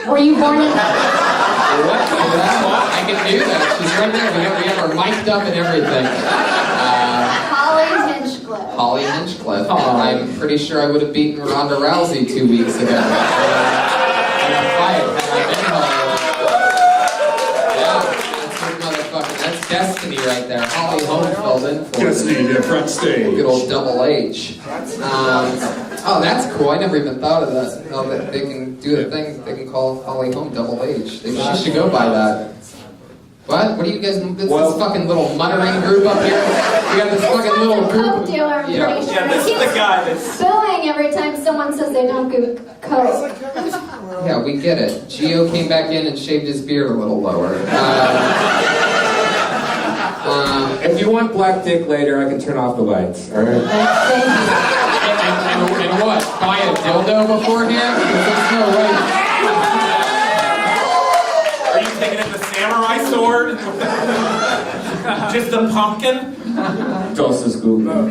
Were you born in... What? I can do that. She's right there. We have her mic'd up and everything. Holly Hinchcliffe. Holly Hinchcliffe. And I'm pretty sure I would have beaten Ronda Rousey 2 weeks ago. In a fight. Had I been Holly. Yeah, that's good motherfucker. That's destiny right there. Holly Holm filled in for Destiny, the front stage. good old double H. Oh, that's cool. I never even thought of that. Oh, that they can do the thing. They can call Holly Holm double H. She should go by that. What? What do you guys? This fucking little muttering group up here. We got this fucking little group. Coke dealer, I'm pretty sure. Yeah, this is the guy that's... Spilling every time someone says they don't do coke. Yeah, we get it. Gio came back in and shaved his beard a little lower. If you want black dick later, I can turn off the lights. All right. And what? Buy a dildo beforehand? Because there's no way. Are you taking it the samurai sword? Just a pumpkin? Tulsa's Google.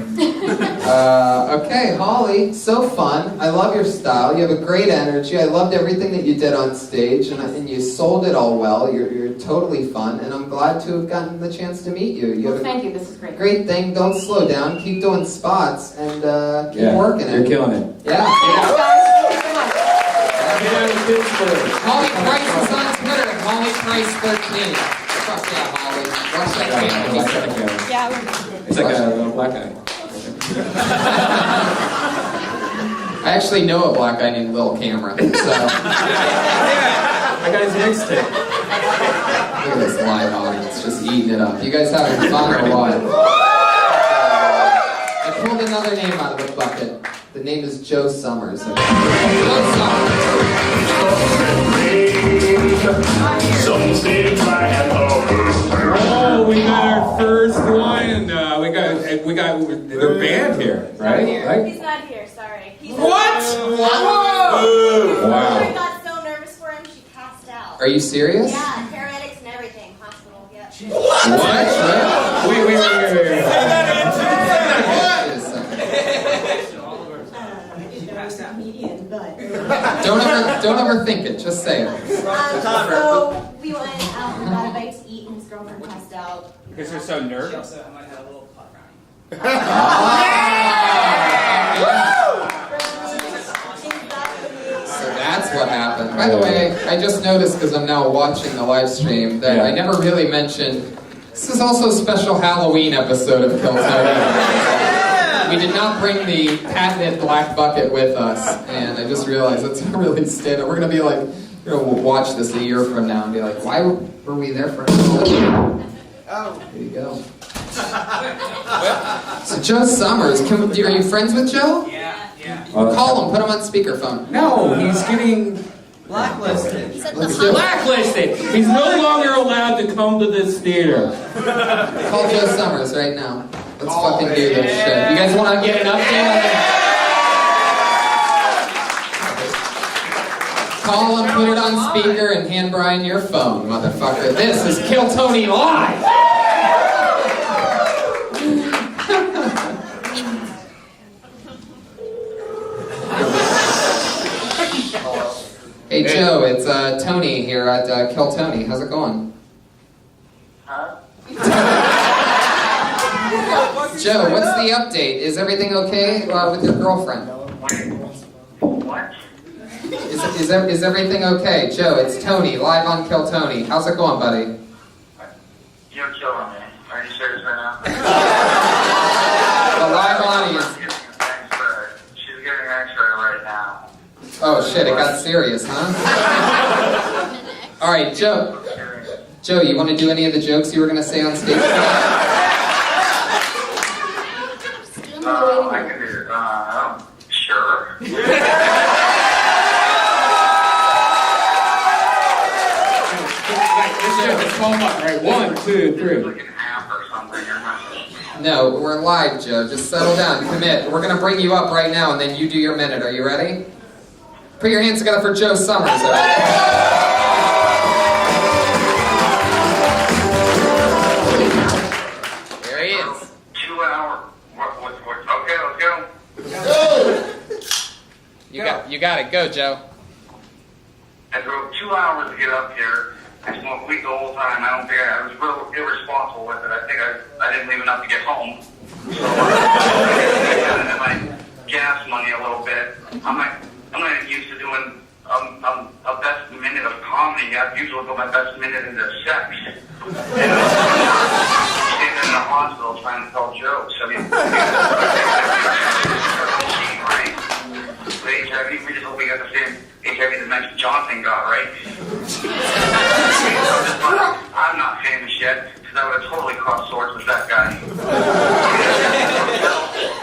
Okay, Holly, so fun. I love your style. You have a great energy. I loved everything that you did on stage, and you sold it all well. You're totally fun, and I'm glad to have gotten the chance to meet you. Well, thank you. This is great. Great thing. Don't slow down. Keep doing spots, and keep working it. You're killing it. Yeah. Thanks, guys. Thank you so much. Holly Price is on Twitter. Holly Price 13. Fuck yeah, Holly. Watch that camera. Yeah. It's like a black guy. I actually know a black guy named Lil Camera, so... I got his mixtape. Look at this live audience just eating it up. You guys having fun or what? I pulled another name out of the bucket. The name is Joe Summers. Okay? Joe Summers. Oh, we got our first one. We got their band here, right? He's not here, sorry. He's What? Whoa! Wow. I got so nervous for him, she passed out. Are you serious? Yeah, paramedics and everything, hospital, yeah. What? Wait. Don't overthink it. Just say it. So we went out and got a bite to eat, and his girlfriend passed out. Because they're so nervous. So that's what happened. By the way, I just noticed because I'm now watching the live stream that I never really mentioned. This is also a special Halloween episode of Kill Tony. We did not bring the patented black bucket with us, and I just realized that's really standard. We're gonna be like, we'll watch this a year from now and be like, why were we there for Halloween? Oh, there you go. So Joe Summers, are you friends with Joe? Yeah. Call him, put him on speakerphone. No, he's getting Blacklisted. blacklisted. He's no longer allowed to come to this theater. Call Joe Summers right now. Let's fucking do this shit. You guys want to get an update on this? Call him, put it on speaker, and hand Brian your phone, motherfucker. This is Kill Tony Live! Hey Joe, it's Tony here at Kill Tony. How's it going? Joe, what's the update? Is everything okay with your girlfriend? What? Is everything okay? Joe, it's Tony, live on Kill Tony. How's it going, buddy? You're killing me. Are you serious right now? The live audience. She's getting an X-ray right now. Oh shit, it got serious, huh? Alright, Joe. Joe, you want to do any of the jokes you were going to say on stage? I can do it. Sure. It's called up, right? 1, 2, 3. Like an app or something or nothing. No, we're live, Joe. Just settle down, commit. We're going to bring you up right now, and then you do your minute. Are you ready? Put your hands together for Joe Summers. There he is. 2 hours. Okay, let's go. You got it. Go, Joe. I drove 2 hours to get up here. I smoked weed the whole time. I was real irresponsible with it. I think I didn't leave enough to get home. So I my gas money a little bit. I'm not used to doing a best minute of comedy. I usually go my best minute into sex. And standing in the hospital trying to tell jokes. I mean, right? The HIV, we just hope we got the same HIV that Magic Johnson got, right? I'm not famous yet, because I would have totally crossed swords with that guy.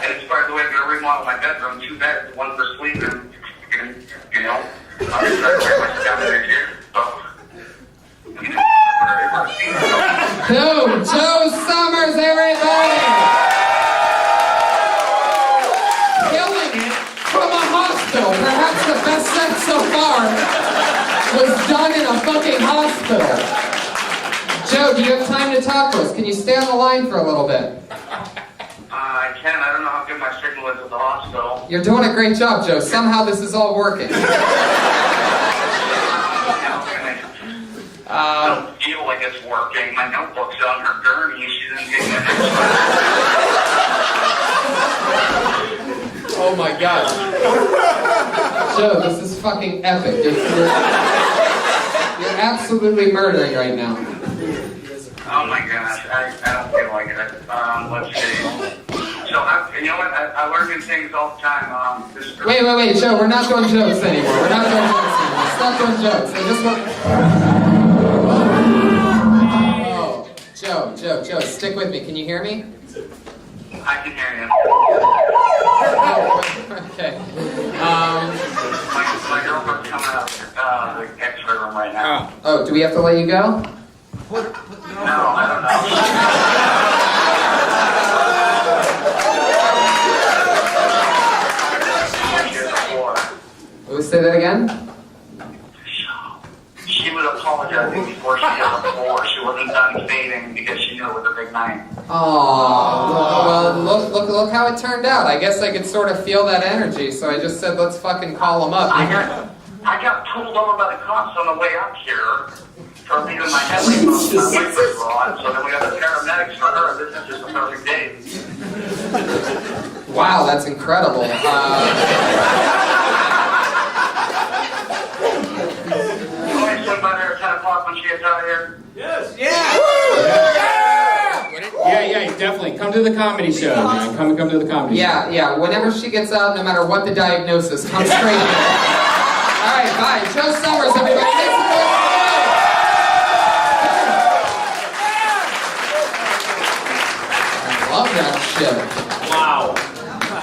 And it's, by the way, I'm going to remodel my bedroom, 2 beds, 1 for sleeping, and, you know, I'm just trying to wear my stuff in here, so. Joe Summers, everybody! Killing it from a hospital. Perhaps the best set so far was done in a fucking hospital. Joe, do you have time to talk to us? Can you stay on the line for a little bit? I can. I don't know how good my signal is at the hospital. You're doing a great job, Joe. Somehow this is all working. I don't feel like it's working. My notebook's on her gurney. She didn't take that. Oh my god. Joe, this is fucking epic. You're absolutely murdering right now. Oh my gosh. I don't feel like it. Let's see. So, you know what? I learn new things all the time. Wait, Joe, we're not doing jokes anymore. We're not doing jokes anymore. Stop doing jokes. I just want... Oh, Joe, stick with me. Can you hear me? I can hear you. Oh, okay. My girlfriend's coming out of the X-ray room right now. Oh, do we have to let you go? No, I don't know. Say that again? She was apologizing before she did the floor. She wasn't done fading because she knew it was a big night. Oh, well, look how it turned out. I guess I could sort of feel that energy, so I just said, let's fucking call him up. I got pulled over by the cops on the way up here for leaving my headlamps on my wipers on, so then we got the paramedics for her. This is just a perfect day. Wow, that's incredible. By her at 10 o'clock when she gets out of here? Yes. Yeah, definitely. Come to the comedy show, man. Come to the comedy show. Yeah. Whenever she gets out, no matter what the diagnosis, come straight in. All right, bye. Joe Summers, everybody. Make some noise. I love that shit. Wow.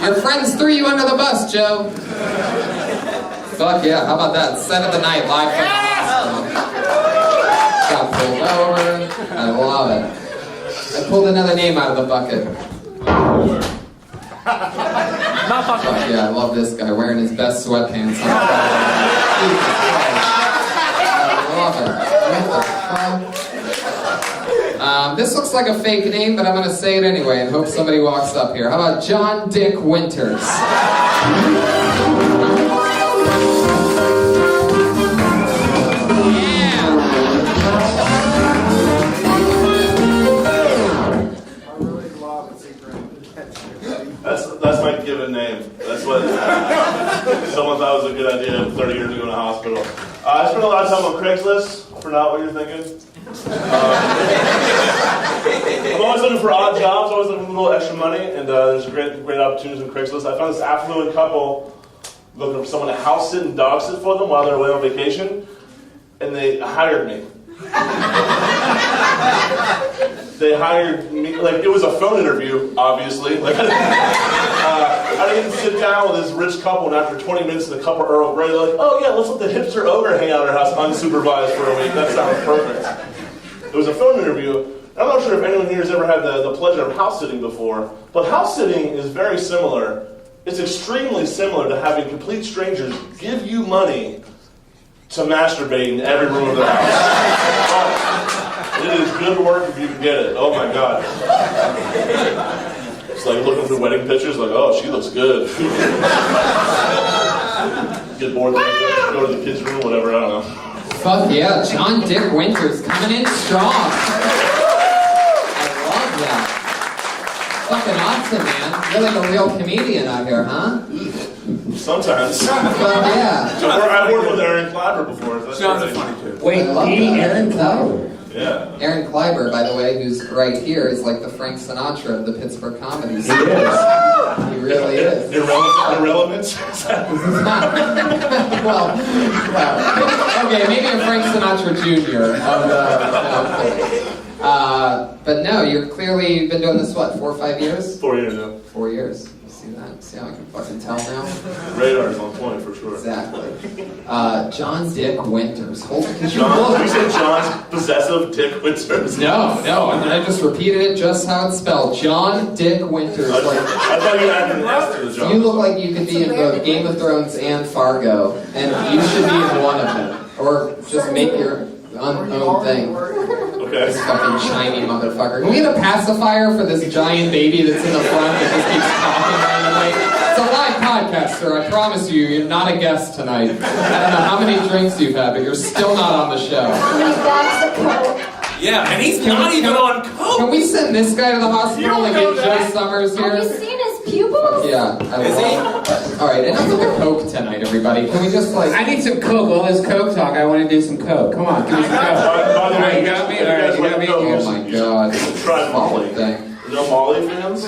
Your friends threw you under the bus, Joe. Fuck yeah, how about that? Set of the night, live from the hospital. Got pulled over. I love it. I pulled another name out of the bucket. Fuck yeah, I love this guy wearing his best sweatpants. I love it. What the fuck? This looks like a fake name, but I'm going to say it anyway and hope somebody walks up here. How about John Dick Winters? That's my given name. That's what someone thought was a good idea 30 years ago in a hospital. I spent a lot of time on Craigslist, for not what you're thinking. I'm always looking for odd jobs, always looking for a little extra money, and there's great opportunities on Craigslist. I found this affluent couple looking for someone to house sit and dog sit for them while they're away on vacation, and they hired me. They hired me, like, it was a phone interview, obviously. Like, I didn't sit down with this rich couple, and after 20 minutes in the cup of Earl Grey, they're like, oh yeah, let's let the hipster ogre hang out at our house unsupervised for a week. That sounds perfect. It was a phone interview. I'm not sure if anyone here has ever had the pleasure of house sitting before, but house sitting is very similar. It's extremely similar to having complete strangers give you money to masturbate in every room of the house. It is good work if you can get it. Oh my God. It's like looking through wedding pictures, like, oh, she looks good. Get bored, go to the kids' room, whatever, I don't know. Fuck yeah, John Dick Winters coming in strong. I love that. Fucking awesome, man. You're like a real comedian out here, huh? Sometimes. Well, yeah. I've worked with Aaron Kleiber before. So Sounds funny too. Wait, Aaron Kleiber? Yeah. Aaron Kleiber, by the way, who's right here, is like the Frank Sinatra of the Pittsburgh comedy scene. He is. He really is. Irrelevant? well, okay, maybe a Frank Sinatra Jr. But no, you're clearly been doing this, what, 4 or 5 years? 4 years now. 4 years. See that? See how I can fucking tell now? Radar's on point for sure. Exactly. John Dick Winters. Hold it. You said John's possessive Dick Winters? No, I just repeated it just how it's spelled. John Dick Winters. I thought you added an S to the John. You look like you could be in both Game of Thrones and Fargo, and you should be in one of them. Or just make your own thing. Okay. This fucking shiny motherfucker. Can we get a pacifier for this giant baby that's in the front that just keeps talking randomly? It's a live podcast, sir. I promise you, you're not a guest tonight. I don't know how many drinks you've had, but you're still not on the show. That's the code. Yeah, and he's not even on coke. Can we send this guy to the hospital and get Joe Summers here? Have you seen his pupils? Yeah, I love. Alright, enough of the coke tonight, everybody. Can we just like... I need some coke. All this coke talk, I want to do some coke. Come on, give me some coke. By the way, You got me? Alright, you got me? Oh my God. Try Molly. Thing. No Molly fans?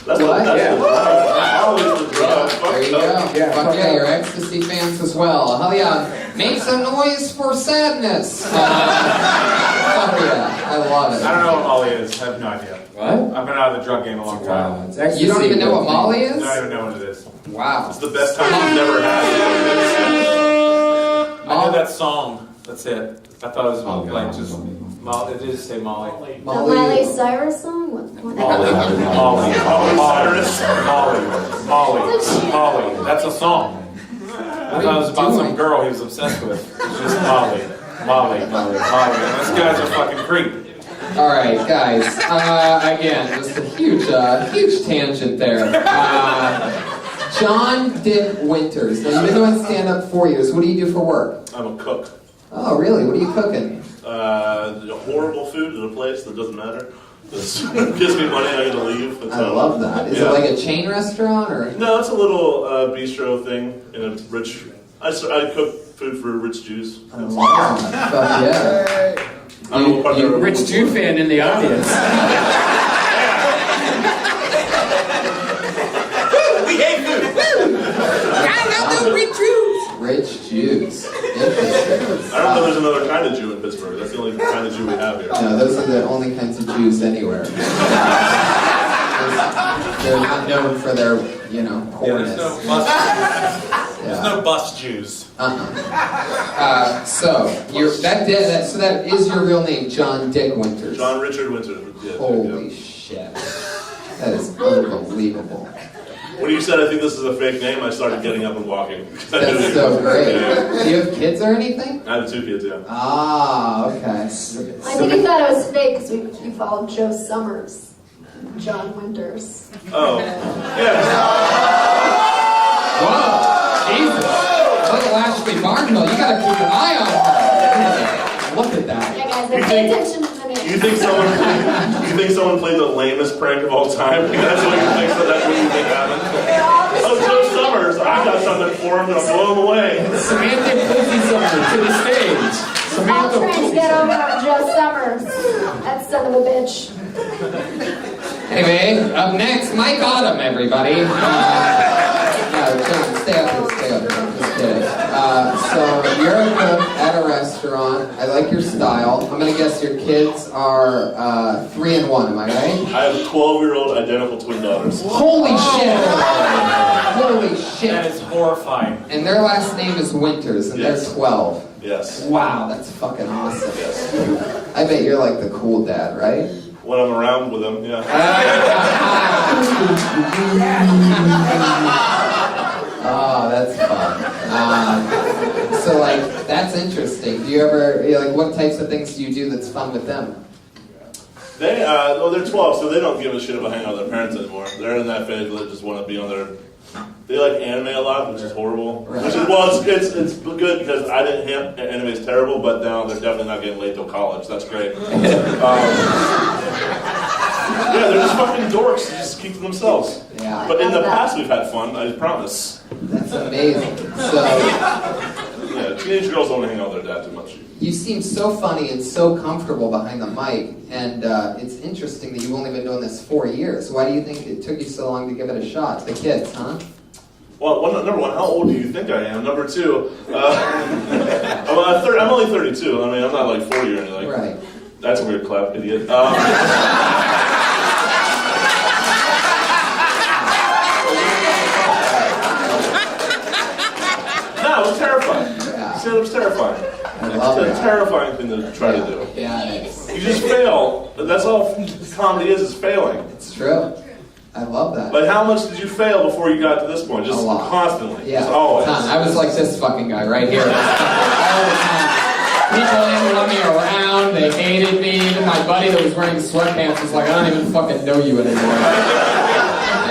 That's What? That's Yeah. the drug. Molly's the drug. There you go. Yeah, Fuck fuck yeah, yeah. you're ecstasy fans as well. Hell yeah. Make some noise for sadness. Fuck yeah. I love it. I don't know what Molly is. I have no idea. What? I've been out of the drug game a long time. Wow, it's ecstasy. You don't even know what Molly I is? don't even know what it is. Wow. It's the best time you've never had. I know that song. That's it. I thought it was Oh, like God. just Molly. It did just say Molly. The Miley Cyrus song? What? Molly. Molly. Cyrus. Molly. That's a song. I thought it was about some girl he was obsessed with. It's just Molly. And this guy's a fucking creep. All right, guys. Again, just a huge tangent there. John Dick Winters. Now, you've been doing stand-up 4 years. What do you do for work? I'm a cook. Oh, really? What are you cooking? Horrible food at a place that doesn't matter. This gives me money, I get to leave. I love that. Is it like a chain restaurant or? No, it's a little bistro thing in a rich. I cook food for rich Jews. I love that. Fuck yeah. I don't know what part they're- Rich Jew fan in the audience. We hate food. Rich Jews. Interesting. I don't know if there's another kind of Jew in Pittsburgh. That's the only kind of Jew we have here. No, those are the only kinds of Jews anywhere. They're not known for their, poorness. There's no bus Jews. So that is your real name, John Dick Winters. John Richard Winters. Yeah, Holy shit. That is unbelievable. When you said I think this is a fake name, I started getting up and walking. That's so great. Yeah. Do you have kids or anything? I have 2 kids, yeah. Ah, okay. I think he thought it was fake because you followed Joe Summers, John Winters. Oh, yeah. Whoa, Jesus. Little Ashley Barnhill, you gotta keep an eye on her. Look at that. Yeah, guys, pay attention to the name. You think someone played the lamest prank of all time? That's what you think. So that's what you think happened. Oh, Joe Summers! I got something for him that'll blow him away. Samantha Pussy Summer to the stage. Stop Samantha trying to Pussy get Summer. over on Joe Summers. That son of a bitch. Anyway, up next, Mike Autumn, everybody. No, John, stay up here. Just kidding. So you're a cook at a restaurant. I like your style. I'm gonna guess your kids are 3 and 1. Am I right? I have 12-year-old identical twin daughters. Holy shit! Holy shit! That is horrifying. And their last name is Winters, and Yes. they're 12. Yes. Wow, that's fucking awesome. Yes. I bet you're like the cool dad, right? When I'm around with them, yeah. Oh, that's fun. So, that's interesting. Do you ever, what types of things do you do that's fun with them? They're 12, so they don't give a shit about hanging out with their parents anymore. They're in that phase where they just want to be on their. They like anime a lot, which is horrible. Right. It's good because I didn't. Anime is terrible, but now they're definitely not getting late till college. That's great. Yeah, they're just fucking dorks. They just keep to themselves. Yeah. But in the past, we've had fun. I promise. That's amazing. So, Yeah, teenage girls don't hang out with their dad too much. you seem so funny and so comfortable behind the mic, and it's interesting that you've only been doing this 4 years. Why do you think it took you so long to give it a shot? The kids, huh? Well, number one, how old do you think I am? Number two, I'm only 32. I mean, I'm not like 40 or anything. Right. That's a weird clap, idiot. No, it was terrifying. Yeah. See, it was terrifying. I love It's a it. terrifying thing to try to do. Yeah, it is. You just fail. That's all comedy is failing. It's true. I love that. Like, how much did you fail before you got to this point? Just A lot. constantly. Yeah, Just always. ton. I was like this fucking guy right here. All the time. People didn't want me around. They hated me. Even my buddy that was wearing sweatpants was like, I don't even fucking know you anymore.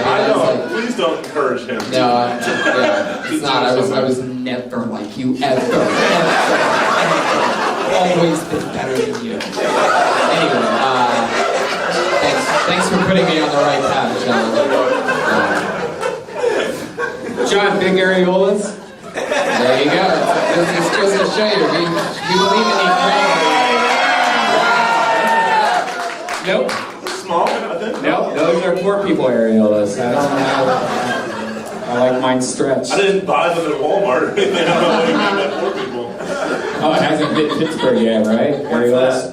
I know. Please don't encourage him. No, it's not. I was never like you ever. Always been better than you. Anyway, thanks for putting me on the right path, John. John, big areolas? There you go. This goes to show you. You believe in these things. Nope. Small, I think. short people areolas. I don't know. I like mine stretched. I didn't buy them at Walmart or anything. I don't know what you mean by poor people. Oh, it hasn't hit Pittsburgh yet, right?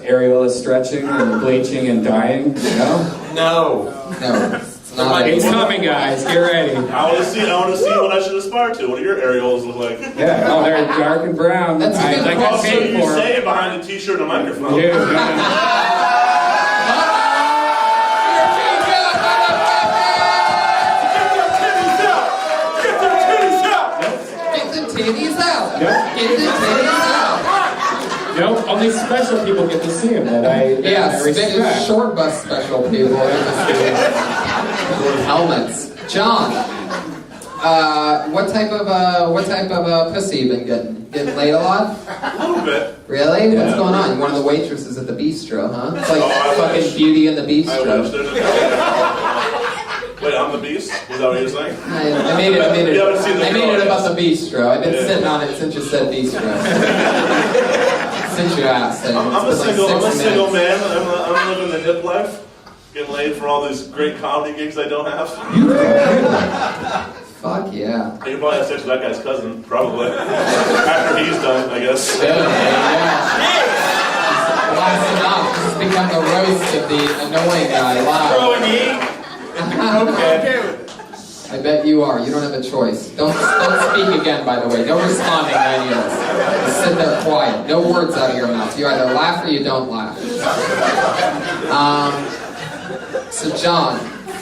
Areola stretching and bleaching and dyeing. No? No. It's coming, guys. Get ready. I want to see what I should aspire to. What do your areolas look like? Yeah. Oh, they're dark and brown. That's good. Like I Also, paid you for. say it behind a t-shirt and a microphone. Dude, Titties out. Yep. Get the titties out. Nope, only special people get to see them that I respect. Short bus special people get to see with helmets. John, what type of pussy you been getting? Getting laid a lot? A little bit. Really? Yeah. What's going on? You're one of the waitresses at the bistro, huh? It's like I fucking wish. Beauty in the I wish. Bistro. Wait, I'm the beast? Was that what you're saying? I made it. You haven't seen the I made girl it about yet. the bistro. I've been sitting on it since you said bistro. Since you asked. I'm a single man. I'm living the hip life. Getting laid for all these great comedy gigs I don't have. Fuck yeah. You can probably have sex with that guy's cousin, probably. After he's done, I guess. Blasting off. This has become the roast of the annoying guy live. Okay. I bet you are. You don't have a choice. Don't speak again, by the way. No responding to any of this. Just sit there quiet. No words out of your mouth. You either laugh or you don't laugh. So John,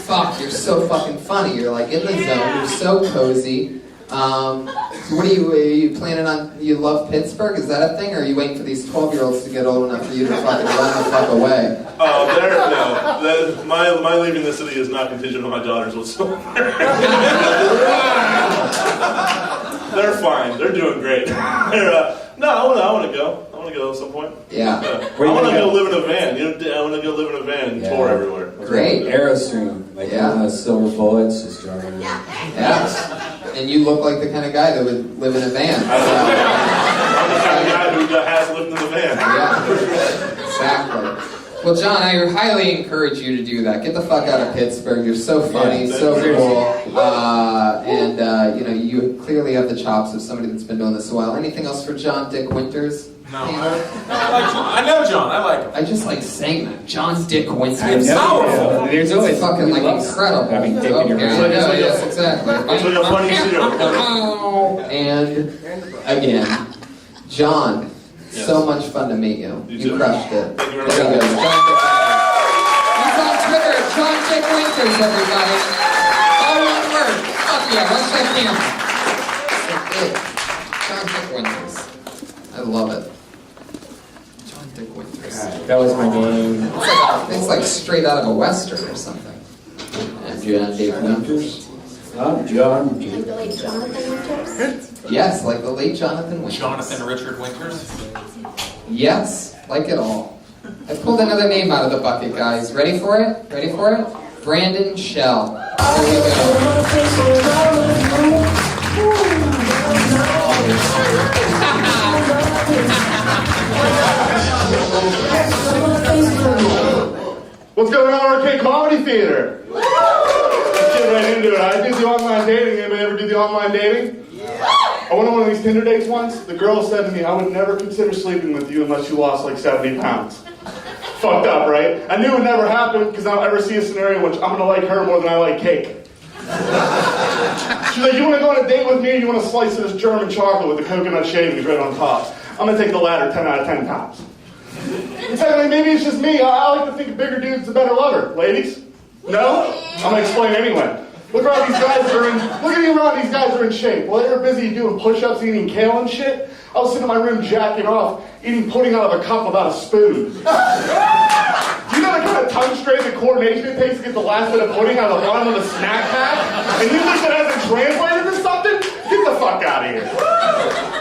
fuck, you're so fucking funny. You're like in the zone. You're so cozy. So what are you planning on? You love Pittsburgh? Is that a thing? Or are you waiting for these 12-year-olds to get old enough for you to fucking run the fuck away? No. My leaving the city is not contingent on my daughters whatsoever. They're fine. They're doing great. No, I want to go. I want to go at some point. Yeah. I want to go live in a van. I want to go live in a van and tour everywhere. Great. Aerostream, like one of those silver bullets, just driving. Yes. And you look like the kind of guy that would live in a van. I'm the kind of guy who has lived in the van. Yeah. Exactly. Well, John, I highly encourage you to do that. Get the fuck out of Pittsburgh. You're so funny, so cool, and you clearly have the chops of somebody that's been doing this a while. Anything else for John Dick Winters? No. I know John. I like him. I just like saying that. John Dick Winters. I know. There's always It's fucking like incredible. having dick in your Okay, hand. yes, exactly. It's like a funny cereal. And again, John. Yes. So much fun to meet you. You You too. crushed it. Thank you very There much. you go. John Dick Winters. He's on Twitter, John Dick Winters, everybody. All one word. Fuck yeah, watch that camera. John Dick Winters. I love it. John Dick Winters. That was my name. It's like straight out of a Western or something. And John Dick Winters. I'm John. Like the late Jonathan Winters. Yes, like the late Jonathan Winters. Jonathan Richard Winters. Yes, like it all. I pulled another name out of the bucket, guys. Ready for it? Ready for it? Brandon Shell. Here we go. What's going on, Arcade Comedy Theater? Let's get right into it. I do the online dating. Anybody ever do the online dating? I went on one of these Tinder dates once. The girl said to me, I would never consider sleeping with you unless you lost like 70 pounds. Fucked up, right? I knew it would never happen because I don't ever see a scenario in which I'm going to like her more than I like cake. She's like, you want to go on a date with me or you want to slice of this German chocolate with the coconut shavings right on top? I'm going to take the latter 10 out of 10 times. And secondly, maybe it's just me. I like to think a bigger dude's a better lover. Ladies? No? I'm going to explain anyway. Look around these guys that are in, look at you around these guys that are in shape. While they're busy doing push-ups, eating kale and shit, I was sitting in my room jacking off, eating pudding out of a cup without a spoon. Do you know the kind of tongue strain and coordination it takes to get the last bit of pudding out of the bottom of the snack pack? And you think that hasn't translated to something? Get the fuck out of here.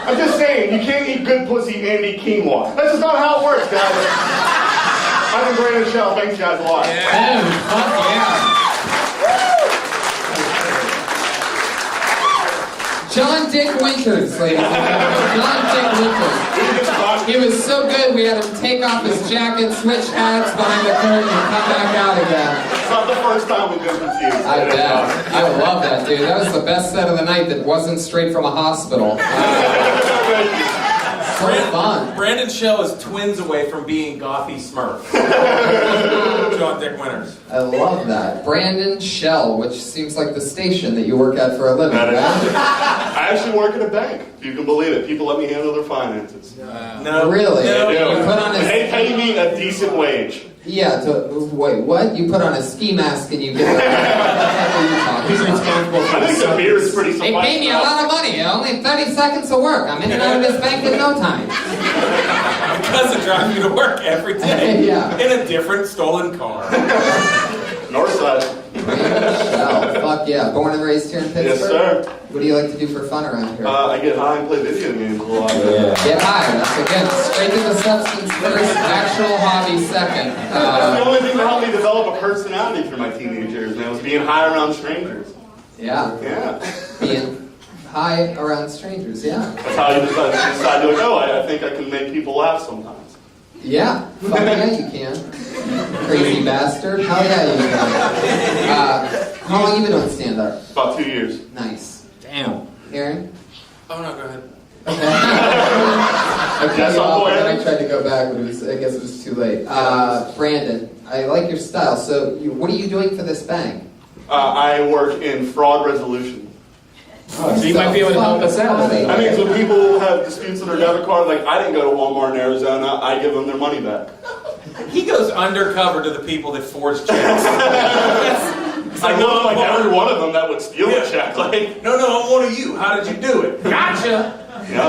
I'm just saying, you can't eat good pussy and eat quinoa. That's just not how it works, guys. I've been Brandon Shell. Thanks, guys, a lot. Yeah, fuck yeah. John Dick Winters, ladies and gentlemen. John Dick Winters. He was so so good we had him take off his jacket, switch hats behind the curtain, and come back out again. It's not the first time we've been confused. I bet. I love that, dude. That was the best set of the night that wasn't straight from a hospital. So fun. Brandon Shell is twins away from being Gothy Smurf. John Dick Winters. I love that. Brandon Shell, which seems like the station that you work at for a living, right? I actually work at a bank, if you can believe it. People let me handle their finances. No. Really? No. You put on They pay me a decent wage. Yeah, wait, what? You put on a ski mask and you get the... He's responsible for I think the beer is pretty They pay me a lot of money. Only 30 seconds of work. I'm in and out of this bank in no time. Because it drives you to work every day. Yeah. In a different stolen car. North side. Shell. Fuck yeah. Born and raised here in Pittsburgh? Yes, sir. What do you like to do for fun around here? I get high and play video games a lot. Get high. That's again, straight to the substance first, actual hobby second. That's the only thing that helped me develop a personality through my teenage years, man, was being high around strangers. Yeah. Yeah. Being high around strangers, yeah. That's how you decide to go, I think I can make people laugh sometimes. Yeah. Fuck yeah, you can. Crazy bastard. Hell yeah, you can. How long have you been doing stand-up? About 2 years. Nice. Damn. Aaron? Oh no, go ahead. I cut Yes, you I'm off, and aware. then I tried to go back, but I guess it was too late. Brandon, I like your style. So, what are you doing for this bank? I work in fraud resolution. Oh, so you might be able to help us out. I mean, when people have disputes with their debit card, like I didn't go to Walmart in Arizona, I give them their money back. He goes undercover to the people that forge checks. I know like every one of them that would steal a check. Like, no, I'm one of you. How did you do it? Gotcha. Yeah,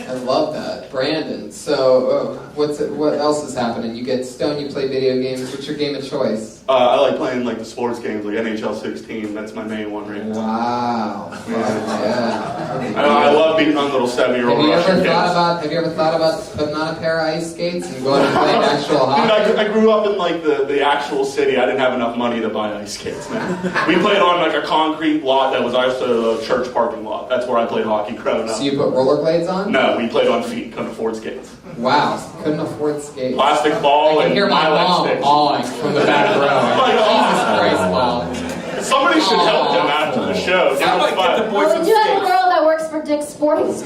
I love that. Brandon, so what else is happening? You get stoned, you play video games. What's your game of choice? I like playing like the sports games, like NHL 16. That's my main one right now. Wow. Yeah. I love beating on little 7-year-old Have you Russian ever kids. thought about putting on a pair of ice skates and going and playing actual hockey? Dude, I grew up in like the actual city. I didn't have enough money to buy ice skates, man. We played on like a concrete lot that was also a church parking lot. That's where I played hockey growing up. So you put rollerblades on? No, we played on feet. Couldn't afford skates. Wow, couldn't afford skates. Plastic ball I can and hear my mom sticks. awing from the back row. Jesus Christ, Mom. Somebody should help him after the show. Give him Somebody get the fun. boys Well, some we do have a skates. girl that works for Dick's Sporting Goods.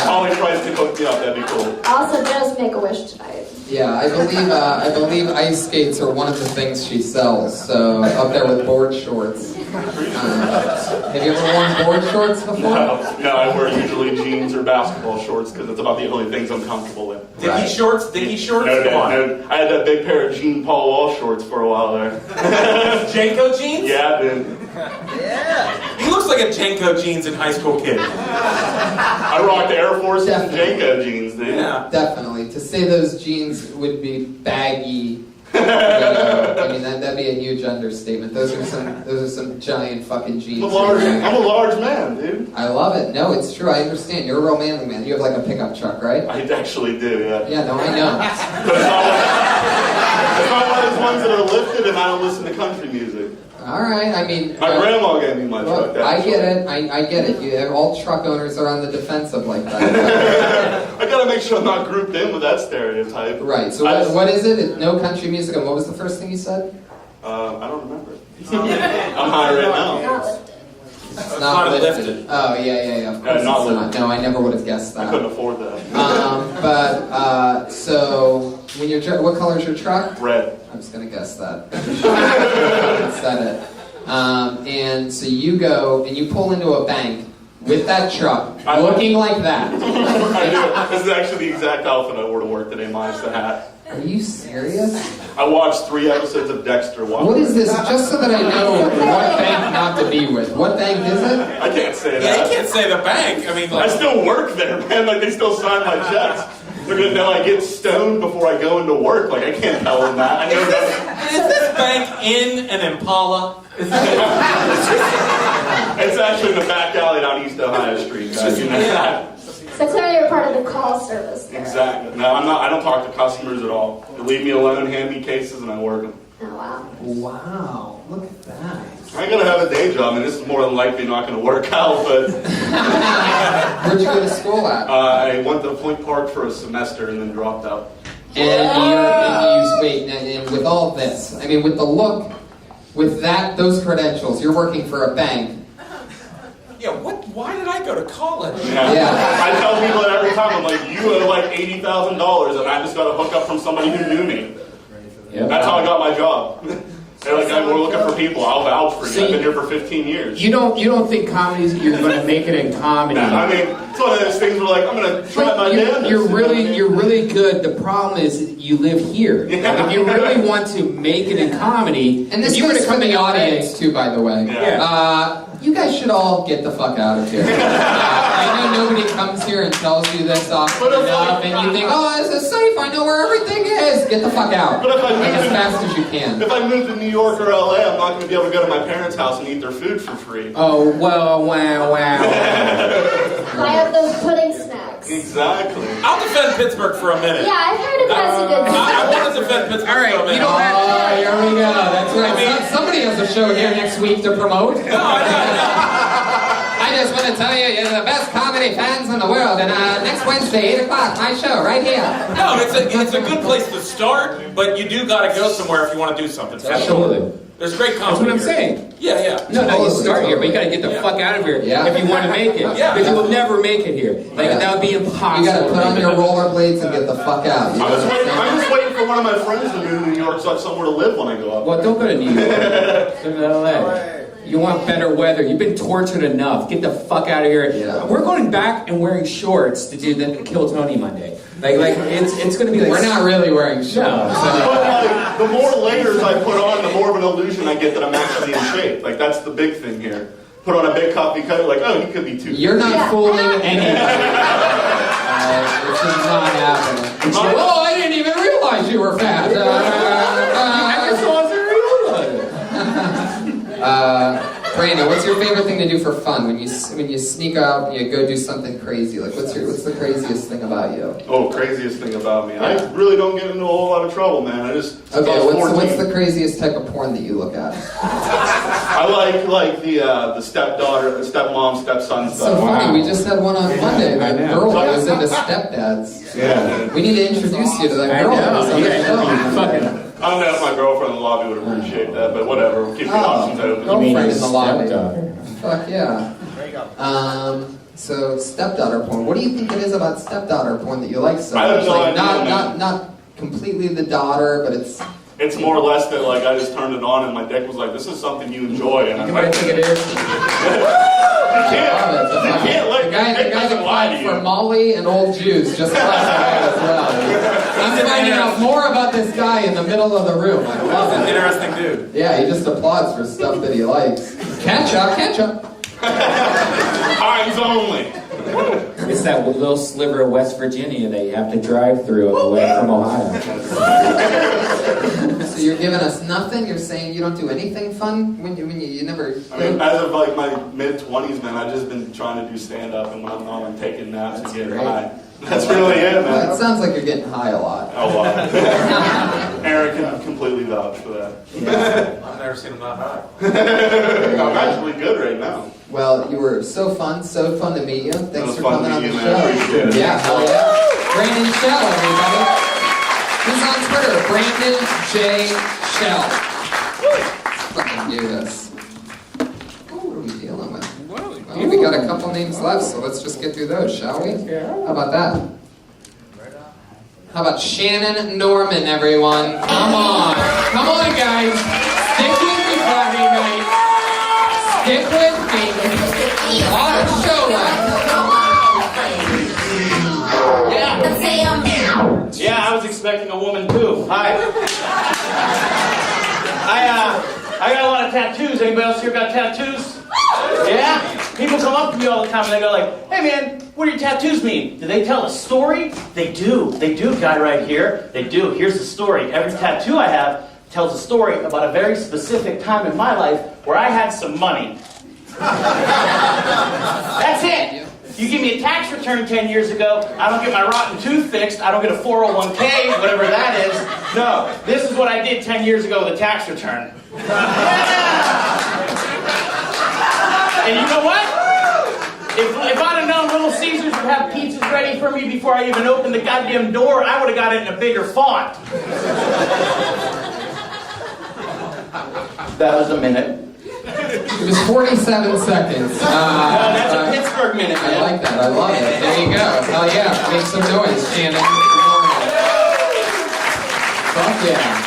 Ollie tries to hook me up. That'd be cool. Also, Joe's Make-A-Wish tonight. Yeah, I believe ice skates are one of the things she sells. So up there with board shorts. Have you ever worn board shorts before? No, I wear usually jeans or basketball shorts because it's about the only things I'm comfortable with. Dickie shorts? No, Come on. no. I had that big pair of Jean Paul Wall shorts for a while there. Janko jeans? Yeah, dude. He looks like a Janko jeans in high school kid. I rocked Air Force and Janko jeans, dude. Yeah. Definitely. To say those jeans would be baggy, I mean that'd be a huge understatement. Those are some giant fucking jeans. I'm a large man, dude. I love it. No, it's true. I understand. You're a real manly man. You have like a pickup truck, right? I actually do, yeah. Yeah, no, I know. But it's not one of those ones that are lifted and I don't listen to country music. All right. I mean, My grandma gave me my truck. look, I get it. I get it. All truck owners are on the defensive like that. I gotta make sure I'm not grouped in with that stereotype. Right. So what is it? No country music. And what was the first thing you said? I don't remember. I'm high right now. It's not lifted. Oh yeah. Of course not it's not. lifted. No, I never would have guessed that. I couldn't afford that. So when you're what color is your truck? Red. I was gonna guess that. I said it. And so you go and you pull into a bank with that truck, looking like that. I do. This is actually the exact outfit I wore to work today, minus the hat. Are you serious? I watched 3 episodes of Dexter. What is this? Just so that I know what bank not to be with. What bank is it? I can't say that. Yeah, you can't say the bank. I mean, like, I still work there, man. Like, they still sign my checks. They're gonna know I get stoned before I go into work. Like, I can't tell them that. I know that. is this bank in an Impala? It's actually in the back alley down East Ohio Street, guys. You know that. So clearly you're part of the call service there. Exactly. No, I'm not. I don't talk to customers at all. They leave me alone, hand me cases, and I work them. Oh, wow. Wow, look at that. I ain't gonna have a day job, and this is more than likely not gonna work out. But We're Where'd you go to school at? I went to Point Park for a semester and then dropped out. And with all this, I mean, with the look, with those credentials, you're working for a bank. Yeah, why did I go to college? Yeah. I tell people that every time. I'm like, you owe like $80,000 and I just got a hookup from somebody who knew me. Yep. That's how I got my job. They're like, we're looking for people. I'll vouch for you. I've been here for 15 years. You don't think comedy, you're going to make it in comedy? Nah, I mean, it's one of those things where like, I'm going to try my damnedest. You're really good. The problem is you live here. Yeah. Like, if you really want to make it in comedy, and this if you were to come in the audience too, by the way. Yeah. You guys should all get the fuck out of here. I know nobody comes here and tells you this often enough, and you think, oh, this is safe, I know where everything is. Get the fuck out. But if I like as fast as you can. If I move to New York or LA, I'm not going to be able to go to my parents' house and eat their food for free. Oh, well, wow. I have those pudding snacks. Exactly. I'll defend Pittsburgh for a minute. Yeah, I've heard it has a good I want to defend Pittsburgh for a minute. You don't have here we go. That's right. I mean, somebody has a show here next week to promote. I just want to tell you, you're the best comedy fans in the world. And next Wednesday, 8 o'clock, my show right here. No, it's a good place to start, but you do got to go somewhere if you want to do something. Absolutely. There's great That's comedy what I'm here. saying. Yeah. No, you start here, but you got to get the fuck out of here if you want to make it. Because you will never make it here. Like, that would be impossible. You got to put on your rollerblades and get the fuck out. I'm just waiting for one of my friends to move to New York so I have somewhere to live when I go up. Well, don't go to New York. Go to LA. You want better weather. You've been tortured enough. Get the fuck out of here. Yeah. We're going back and wearing shorts to do the Kill Tony Monday. Like it's going to be like... We're not really wearing shorts. No. But the more layers I put on, the more of an illusion I get that I'm actually in shape. Like, that's the big thing here. Put on a big coffee cut, like, oh, he could be too. You're not fooling anybody. This is not happening. Oh, I didn't even realize you were fat. I just wasn't Brandon, what's your favorite thing to do for fun when you sneak out and you go do something crazy? Like, what's the craziest thing about you? Oh, craziest thing about me. Yeah. I really don't get into a whole lot of trouble, man. Okay, what's the craziest type of porn that you look at? I like the stepdaughter, the stepmom, stepson stuff. So funny, we just had one on Monday. That girl that was into stepdads. Yeah. We need to introduce you to that girl. I don't know if my girlfriend in the lobby would appreciate that, but whatever. We'll keep the options open. Girlfriend in the lobby. Fuck yeah. There you go. So stepdaughter porn. What do you think it is about stepdaughter porn that you like so much? I have no idea. Not completely the daughter, but it's. It's more or less that like I just turned it on and my dick was like, this is something you enjoy, and I think it is. You can't let the guy that applied for Molly and old Jews just passed away as well. I'm finding out more about this guy in the middle of the room. I love it. Interesting dude. Yeah, he just applauds for stuff that he likes. Ketchup. Times only. It's that little sliver of West Virginia that you have to drive through on the way from Ohio. So you're giving us nothing? You're saying you don't do anything fun when you never... I mean, as of like my mid-20s, man, I've just been trying to do stand-up, and when I'm not, I'm taking naps and getting high. That's really it, man. Well, it sounds like you're getting high a lot. A lot. Aaron can completely vouch for that. Yeah. I've never seen him not high. I'm actually good right now. Well, you were so fun to meet you. Thanks for coming on the show. Appreciate it. Yeah, hell yeah. Brandon Shell, everybody. He's on Twitter, Brandon J. Shell. Let's fucking do this. What are we dealing with? Well, we got a couple names left, so let's just get through those, shall we? How about that? How about Shannon Norman, everyone? Come on, guys. Stick with me Friday night. Stick with me. A lot of show left. Yeah, I was expecting a woman too. Hi. I got a lot of tattoos. Anybody else here got tattoos? Yeah? People come up to me all the time and they go like, hey man, what do your tattoos mean? Do they tell a story? They do, guy right here. They do. Here's the story. Every tattoo I have tells a story about a very specific time in my life where I had some money. That's it. You give me a tax return 10 years ago, I don't get my rotten tooth fixed, I don't get a 401k, whatever that is. No, this is what I did 10 years ago with a tax return. And you know what? If I'd have known Little Caesars would have pizzas ready for me before I even opened the goddamn door, I would have got it in a bigger font. That was a minute. It was 47 seconds. That's a Pittsburgh minute, man. I like that. I love it. There you go. Hell yeah. Make some noise, Shannon. Fuck yeah.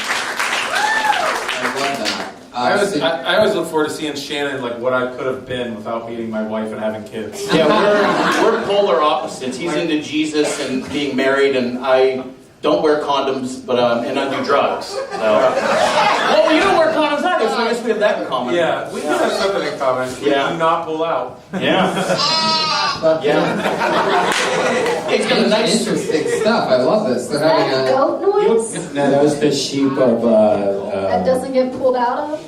I love that. I always look forward to seeing Shannon, like what I could have been without meeting my wife and having kids. Yeah, we're polar opposites. He's into Jesus and being married, and I don't wear condoms, but and I do drugs. So. Well, you don't wear condoms either, so I guess we have that in common. Yeah, we do have something in common. We do not pull out. Yeah. It's got a nice interesting stuff. I love this. They're having That goat noise? No, that was the sheep of. That doesn't get pulled out of?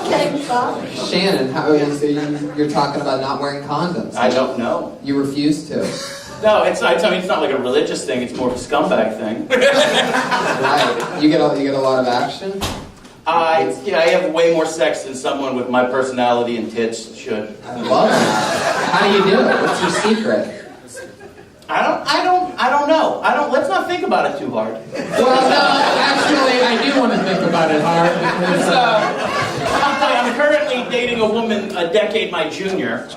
Getting fucked? Shannon, how is it, you're talking about not wearing condoms? I don't know. You refuse to. No, it's not like a religious thing. It's more of a scumbag thing. Right. You get a lot of action? I have way more sex than someone with my personality and tits should. I love that. How do you do it? What's your secret? I don't know. Let's not think about it too hard. Well, no, actually, I do want to think about it hard because I'm currently dating a woman a decade my junior,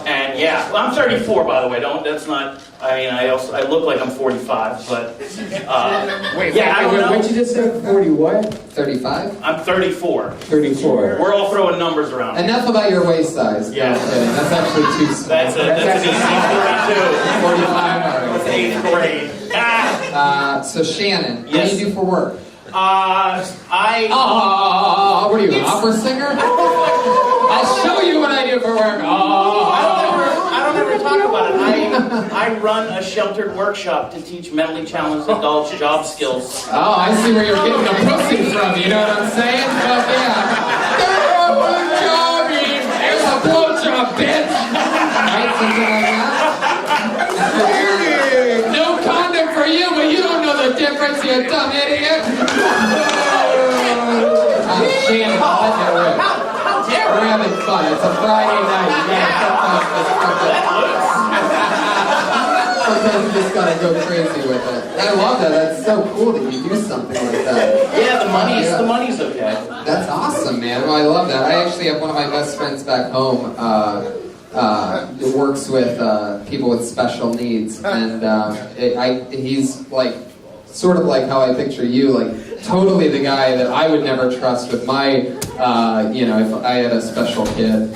and yeah, well, I'm 34 by the way. I look like I'm 45, but What'd you just say? 40 what? 35? I'm 34. 34. We're all throwing numbers around. Enough about your waist size. Yeah. No, I'm kidding. That's actually too small. That's an easy 42. 45 already. That's 8th grade. So Shannon, Yes. what do you do for work? What are you, an opera singer? I'll show you what I do for work. I don't ever talk about it. I run a sheltered workshop to teach mentally challenged adults job skills. Oh, I see where you're getting the pussy from. You know what I'm saying? But yeah. There's a blowjob, bitch. Right? Something like that. No condom for you, but you don't know the difference, you dumb idiot. Shannon, let it rip. We're having fun. It's a Friday night. Sometimes you just gotta go crazy with it. I love that. That's so cool that you do something like that. Yeah, the money's okay. That's awesome, man. Well, I love that. I actually have one of my best friends back home who works with people with special needs, and he's like sort of like how I picture you, like totally the guy that I would never trust with my, if I had a special kid.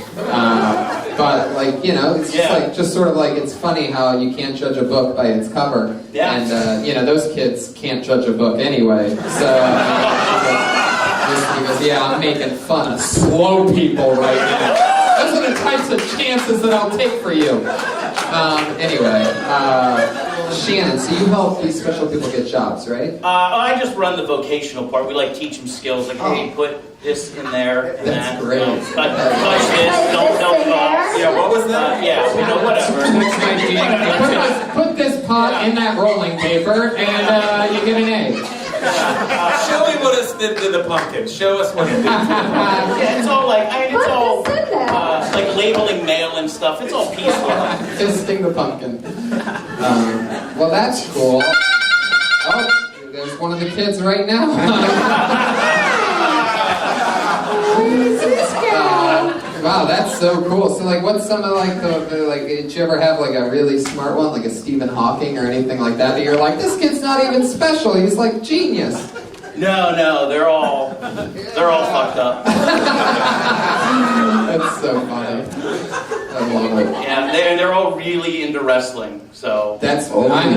But like, it's just sort of like, it's funny how you can't judge a book by its cover. Yeah. And, those kids can't judge a book anyway. So, because, I'm making fun of slow people right now. Those are the types of chances that I'll take for you. Shannon, so you help these special people get jobs, right? I just run the vocational part. We teach them skills like, hey, put this in there. And that's great. Touch this. Don't talk. Yeah, what was that? Whatever. Put this pot in that rolling paper, and you get an A. Show me what it did to the pumpkin. Show us what it did. It's all like, like labeling mail and stuff. It's all peaceful. Fisting the pumpkin. Well, that's cool. Oh, there's one of the kids right now. Wow, that's so cool. So, like, what's some of like did you ever have like a really smart one, like a Stephen Hawking or anything like that? That you're like, this kid's not even special. He's like genius. No, they're all fucked up. That's so funny. I love it. Yeah, they're all really into wrestling. So that's I'm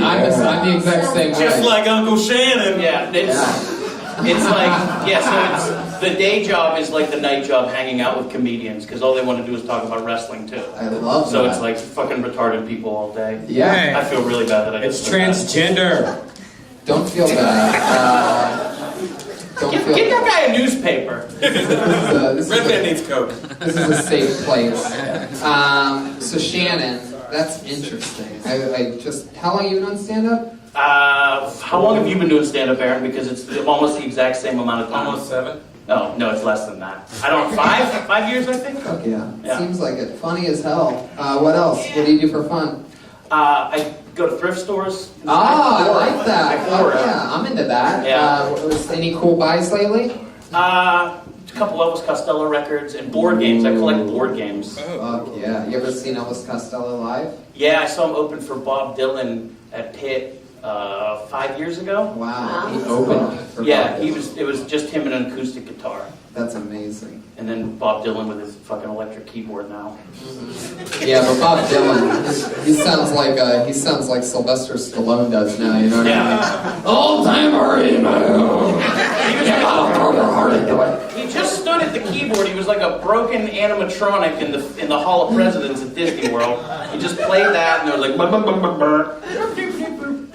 the exact same way. Just like Uncle Shannon. Yeah, it's like so it's the day job is like the night job, hanging out with comedians because all they want to do is talk about wrestling too. I love so that. It's like fucking retarded people all day. Yeah, I feel really bad that I. It's transgender. Don't feel bad. Get that guy a newspaper. Red Man needs Coke. This is a safe place. So Shannon, that's interesting. How long have you been on stand-up? How long have you been doing stand-up, Aaron? Because it's almost the exact same amount of time. Almost 7. No, it's less than that. I don't know, 5 years, I think? Fuck yeah. Yeah. Seems like it. Funny as hell. What else? What do you do for fun? I go to thrift stores. I like that. Flora. Oh, yeah, I'm into that. Yeah. Was any cool buys lately? A couple Elvis Costello records and board games. I collect board games. Fuck yeah. You ever seen Elvis Costello live? Yeah, I saw him open for Bob Dylan at Pitt 5 years ago. Wow. He opened for Yeah, Bob Dylan. it was just him and an acoustic guitar. That's amazing. And then Bob Dylan with his fucking electric keyboard now. Yeah, but Bob Dylan, he sounds like Sylvester Stallone does now. You know what I mean? Old timer, you know. He just stood at the keyboard. He was like a broken animatronic in the Hall of Presidents at Disney World. He just played that, and there was like burr, burr, burr, burr,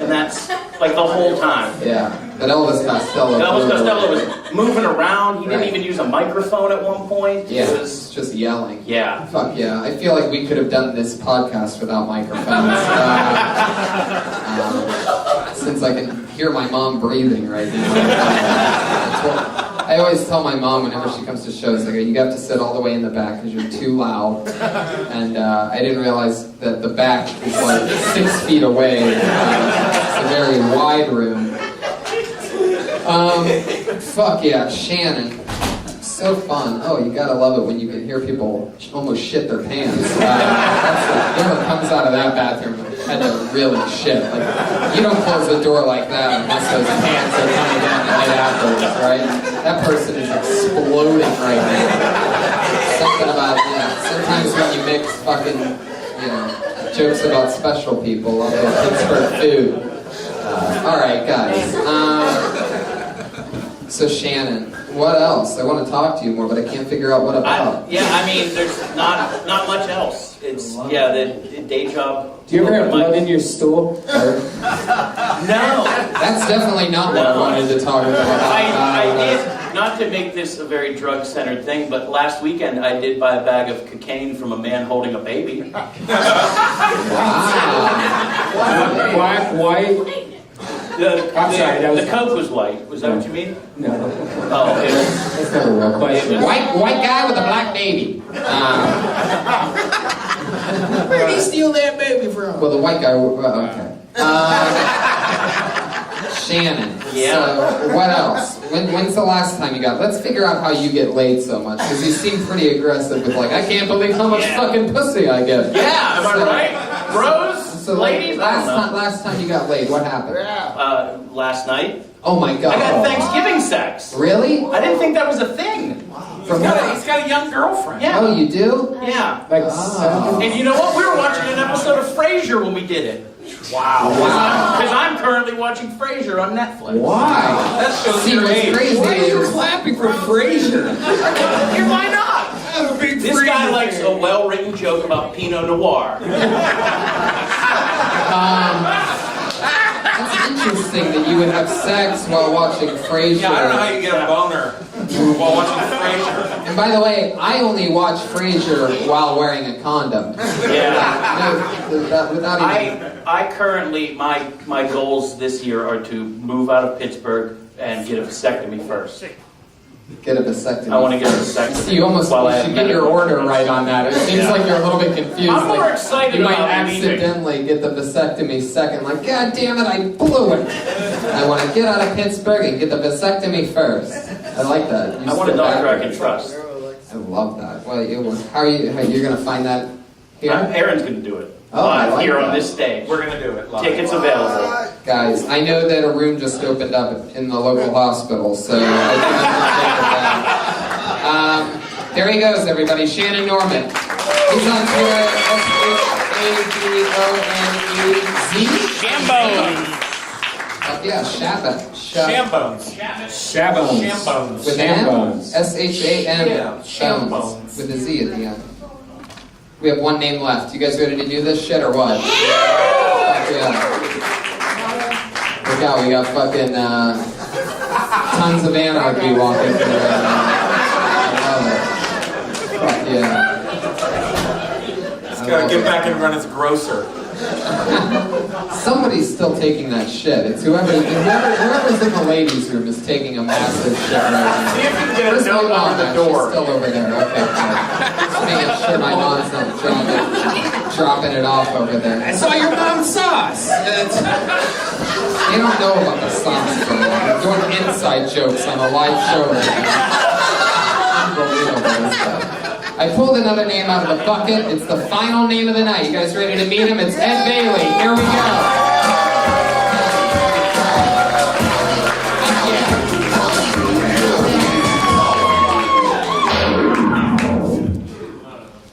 and that's like the whole time. Yeah, but Elvis Costello. Elvis Costello was moving around. He didn't even use a microphone at one point. Yeah, It was just yelling. Yeah. Fuck yeah. I feel like we could have done this podcast without microphones. Since I can hear my mom breathing right now. I always tell my mom whenever she comes to shows, I go, you have to sit all the way in the back because you're too loud. And I didn't realize that the back is like 6 feet away. It's a very wide room. Fuck yeah, Shannon. So fun. Oh, you gotta love it when you can hear people almost shit their pants. Whoever comes out of that bathroom had to really shit. Like, you don't close the door like that unless those pants are coming down right afterwards, right? That person is exploding right now. Something about, sometimes when you mix fucking, jokes about special people on the Pittsburgh food. Alright, guys. So Shannon, what else? I want to talk to you more, but I can't figure out what about. There's not much else. It's the day job. Do you ever have blood in your stool? No. That's definitely not what I wanted to talk about. I did, not to make this a very drug-centered thing, but last weekend I did buy a bag of cocaine from a man holding a baby. Wow. Black, white. The Coke was white. Was that what you mean? No. Oh, That's not a real question. White guy with a black baby. Where did he steal that baby from? Well, the white guy. Okay. Shannon. Yeah. So, what else? When's the last time you got? Let's figure out how you get laid so much, because you seem pretty aggressive with I can't believe how much fucking pussy I get. Yeah, am I right? Bros? So, ladies? last time you got laid, what happened? Last night. Oh my god. I got Thanksgiving sex. Really? I didn't think that was a thing. He's got a young girlfriend. Yeah. Oh, you do? Yeah. Oh. And you know what? We were watching an episode of Frasier when we did it. Wow. Because I'm currently watching Frasier on Netflix. Why? That shows See, your what's age. crazy Why are you is... clapping for Frasier? Why not? I'm a big This Frasier guy likes fan. a well-written joke about Pinot Noir. That's interesting that you would have sex while watching Frasier. Yeah, I don't know how you get a boner while watching Frasier. And by the way, I only watch Frasier while wearing a condom. Yeah. Without even... I currently, my goals this year are to move out of Pittsburgh and get a vasectomy first. Get a vasectomy. I want to get a vasectomy. See, you almost should get your order right on that. It seems like you're a little bit confused. I'm more excited You might about leaving. accidentally get the vasectomy second. Like, God damn it, I blew it. I want to get out of Pittsburgh and get the vasectomy first. I like that. I want a doctor I can trust. I love that. Well, how are you going to find that here? Aaron's going to do it. Oh, I live like here that. on this stage. We're going to do it live. Tickets available. Guys, I know that a room just opened up in the local hospital, so I think I'm going to take that. There he goes, everybody. Shannon Norman. He's on Twitter, SHABONEZ. Shambones. Yeah, Shabba. Shambones. Shabones. Shambones. With an M? Shambones. S-H-A-M. Yeah, Shambones. With a Z at the end. We have one name left. You guys ready to do this shit or what? Fuck yeah. Look out, we got fucking tons of anarchy walking through right now. I love it. Fuck yeah. He's got to get back and run his grocer. Somebody's still taking that shit. It's whoever's in the ladies' room is taking a massive shit right now. See if you can get a Where's note my mom on the at? door. She's still over there. Okay, good. Just making sure my mom's not dropping it off over there. I saw your mom's sauce. They don't know about the sauce, bro. They're doing inside jokes on a live show right now. Unbelievable stuff. I pulled another name out of the bucket. It's the final name of the night. You guys ready to meet him? It's Ed Bailey. Here we go.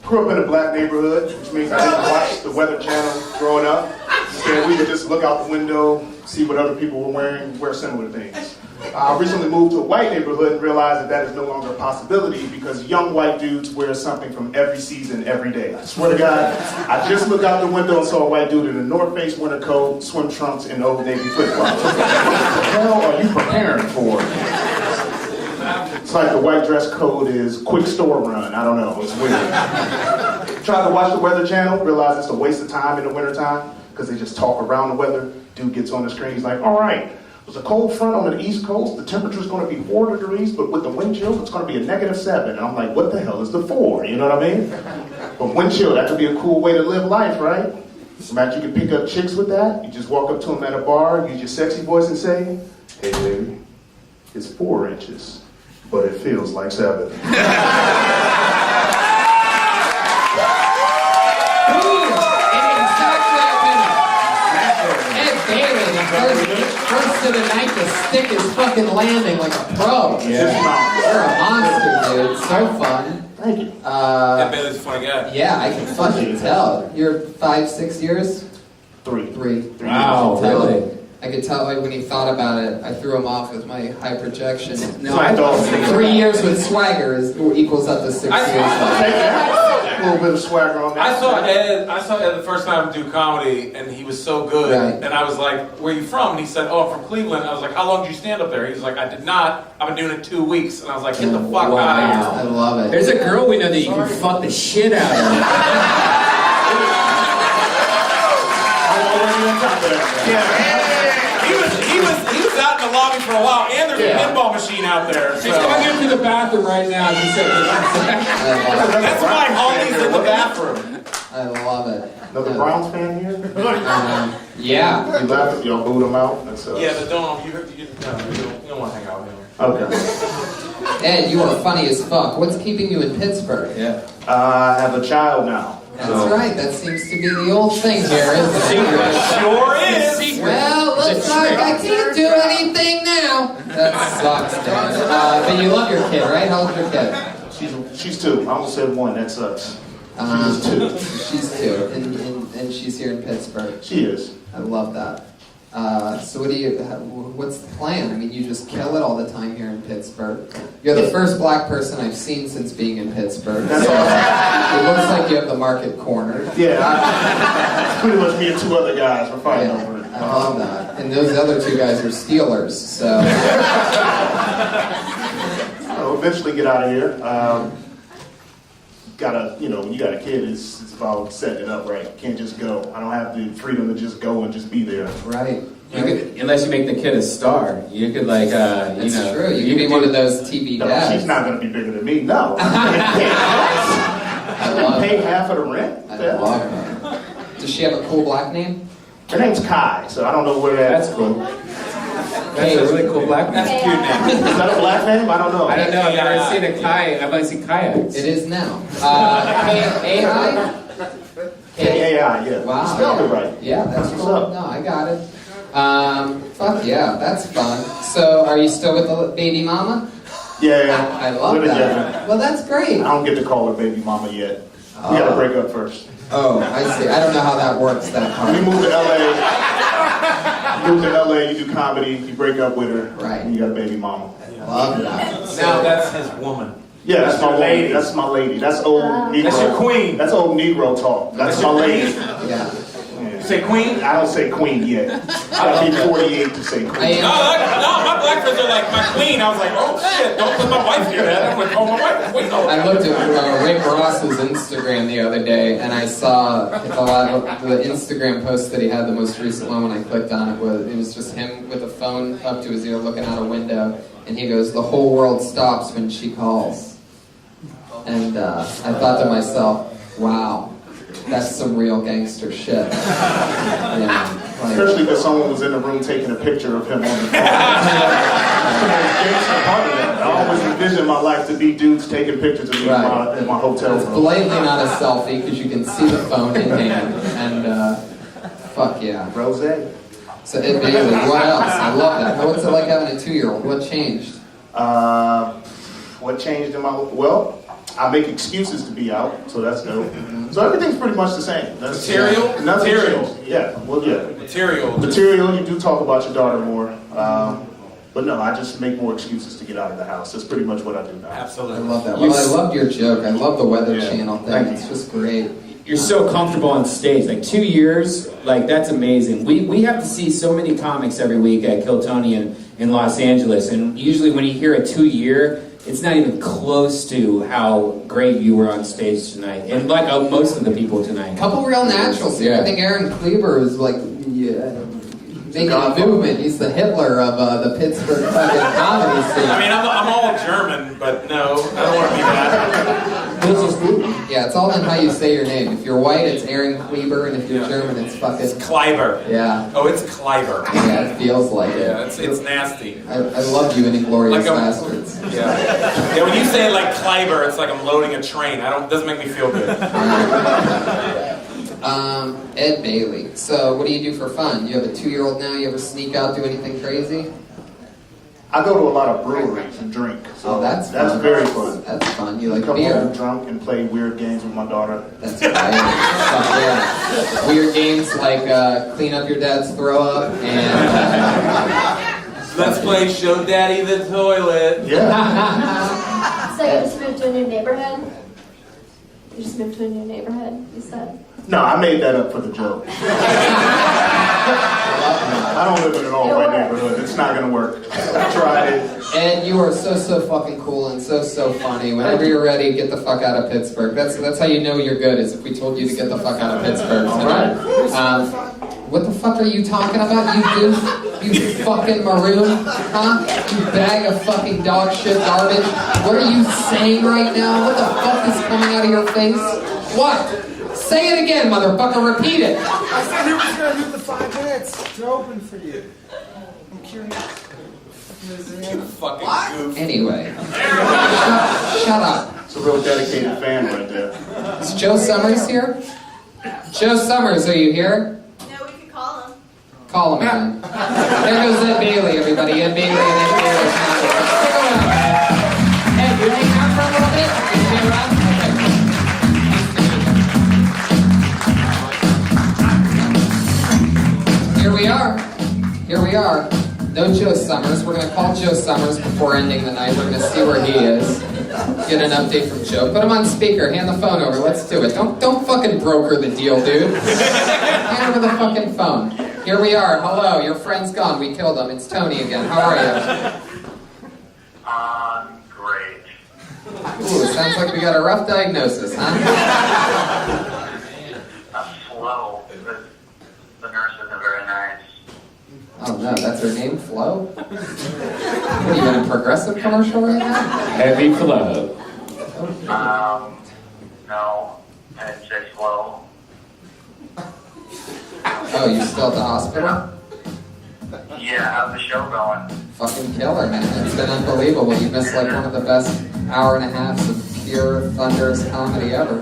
Grew up in a black neighborhood, which means I didn't watch the Weather Channel growing up. Instead, we would just look out the window, see what other people were wearing, wear similar things. I recently moved to a white neighborhood and realized that that is no longer a possibility because young white dudes wear something from every season, every day. I swear to God, I just looked out the window and saw a white dude in a North Face winter coat, swim trunks, and Old Navy flip-flops. What the hell are you preparing for? It's like the white dress code is quick store run. I don't know. It's weird. Tried to watch the Weather Channel, realized it's a waste of time in the wintertime because they just talk around the weather. Dude gets on the screen, he's like, all right, there's a cold front on the East Coast. The temperature's going to be 4 degrees, but with the wind chill, it's going to be a -7. And I'm like, what the hell is the 4? You know what I mean? But wind chill, that could be a cool way to live life, right? Imagine you could pick up chicks with that. You just walk up to them at a bar, use your sexy voice and say, hey, baby, it's 4 inches. But it feels like 7. First of the night, the stick is fucking landing like a pro. Yeah. You're a monster, dude. So fun. Thank you. Ed Bailey's a funny guy. Yeah, I can fucking tell. You're 5-6 years? 3. 3. Wow, really? I could tell like when he thought about it. I threw him off with my high projection. No, I don't. 3 years with swagger equals up to 6 years. A little bit of swagger on that. I saw Ed the first time do comedy, and he was so good. Right. And I was like, "Where are you from?" And he said, "Oh, I'm from Cleveland." I was like, "How long did you stand up there?" He was like, "I did not. I've been doing it 2 weeks." And I was like, "Get the fuck out of here!" I love it. There's a girl we know that you can fuck the shit out of. I'm already on top of that. Yeah. He was out in the lobby for a while, and there's a pinball machine out there. So. He's going into the bathroom right now. He said, That's my homies in the bathroom. I love it. Another Browns fan here? Yeah. You laugh if y'all booed him out? That's Yeah, but you don't want to hang out with him. Okay. Ed, you are funny as fuck. What's keeping you in Pittsburgh? yeah. I have a child now. That's right. That seems to be the old thing here, isn't it? Sure is. Well, looks like I can't do anything now. That sucks, Dan. But you love your kid, right? How old's your kid? She's 2. I almost said 1. That sucks. She's 2. She's 2, and she's here in Pittsburgh. She is. I love that. So what's the plan? I mean, you just kill it all the time here in Pittsburgh. You're the first black person I've seen since being in Pittsburgh. That's So awesome. it looks like you have the market cornered. Yeah, it's pretty much me and 2 other guys. We're fighting Yeah, over it. I love that. And those other 2 guys are Steelers, so... I'll eventually get out of here. When you got a kid, it's about setting it up right. You can't just go. I don't have the freedom to just go and just be there. Right. You could, unless you make the kid a star, you could like, That's true. You could be one of those TV No, dads. she's not going to be bigger than me. No. I love Pay it. half of the rent? I love her. Does she have a cool black name? Her name's Kai, so I don't know where That's cool. That's a really cool black man. That's a cute name. Is that a black name? I don't know. I don't know. I've never seen a kayak. I've only seen kayaks. It is now. K-A-I? K-A-I, yeah. Wow. You spelled it right. Yeah, that's What's cool. up? No, I got it. Fuck yeah, that's fun. So, are you still with the baby mama? Yeah. I love We're that. together. Well, that's great. I don't get to call her baby mama yet. We got to break up first. Oh, I see. I don't know how that works, that When you part. move to LA, you do comedy, you break up with her, Right. and you got a baby mama. Love that. Now that's his woman. Yeah, that's my your lady. lady. That's my lady. That's old Negro. That's your queen. That's old Negro talk. That's my lady. Yeah. Say queen? I don't say queen yet. Gotta be 48 to say queen. No, my black friends are like, my queen. I was like, oh shit, don't let my wife hear that. I'm like, oh, my wife, queen. Oh. I looked at Rick Ross's Instagram the other day, and I saw the Instagram post that he had, the most recent one. When I clicked on it, was just him with a phone up to his ear looking out a window, and he goes, "The whole world stops when she calls." And I thought to myself, wow, that's some real gangster shit. Especially because someone was in the room taking a picture of him on the phone. I always envision my life to be dudes taking pictures of me in my hotel room. It's blatantly not a selfie because you can see the phone in hand. And fuck yeah. Rose. So Ed Bailey, what else? I love that. What's it like having a 2-year-old? What changed? What changed in my... Well, I make excuses to be out, so that's dope. So everything's pretty much the same. That's, Material? Nothing Material. changed. Yeah, well, yeah. Material. Material, you do talk about your daughter more. But no, I just make more excuses to get out of the house. That's pretty much what I do now. Absolutely. I love that. Well, I loved your joke. I love the Weather Channel thing. It's just great. You're so comfortable on stage. Like 2 years, like that's amazing. We have to see so many comics every week at Kill Tony in Los Angeles, and usually when you hear a 2-year, it's not even close to how great you were on stage tonight, and like most of the people tonight. A couple real naturals here. I think Aaron Kleiber is like making a movement. He's the Hitler of the Pittsburgh fucking comedy scene. I mean, I'm all German, but no, I don't want to be that. Yeah, it's all in how you say your name. If you're white, it's Aaron Kleiber, and if you're German, it's fucking Kleiber. Yeah. Oh, it's Kleiber. Yeah, it feels like it. Yeah, it's nasty. I love you in Inglourious Bastards. Yeah. Yeah, when you say it like Kleiber, it's like I'm loading a train. Doesn't make me feel good. Ed Bailey. So, what do you do for fun? You have a 2-year-old now. You ever sneak out, do anything crazy? I go to a lot of breweries and drink. So that's fun. Very fun. That's fun. You like come beer? home drunk and play weird games with my daughter. That's right. Yeah. Weird games like clean up your dad's throw up and. Let's play Show Daddy the Toilet. Yeah. So you just moved to a new neighborhood? You just moved to a new neighborhood, you said? No, I made that up for the joke. I don't live in an all-white neighborhood. It's not going to work. I tried it. And you are so fucking cool and so funny. Whenever you're ready, get the fuck out of Pittsburgh. That's how you know you're good, is if we told you to get the fuck out of Pittsburgh tonight. What the fuck are you talking about, you goof? You fucking maroon? Huh? You bag of fucking dog shit garbage? What are you saying right now? What the fuck is coming out of your face? What? Say it again, motherfucker. Repeat it. I said he was going to do the 5 minutes to open for you. I'm curious. Fucking goof. Anyway. Shut up. It's a real dedicated fan right there. Is Joe Summers here? Joe Summers, are you here? No, we could call him. Call him again. There goes Ed Bailey, everybody. Ed Bailey and Ed Bailey. Stick around. Ed, you hang out for a little bit? You stay around? Okay. Here we are. No Joe Summers. We're going to call Joe Summers before ending the night. We're going to see where he is. Get an update from Joe. Put him on speaker. Hand the phone over. Let's do it. Don't fucking broker the deal, dude. Hand over the fucking phone. Here we are. Hello. Your friend's gone. We killed him. It's Tony again. How are you? Great. Ooh, sounds like we got a rough diagnosis, huh? Slow. The nurse isn't very nice. Oh no, that's her name, Flo? What are you in a Progressive commercial right now? Heavy Flo. No. I didn't say slow. Oh, you still at the hospital? Yeah, how's the show going? Fucking killer, man. It's been unbelievable. You missed like one of the best hour and a halves of pure thunderous comedy ever.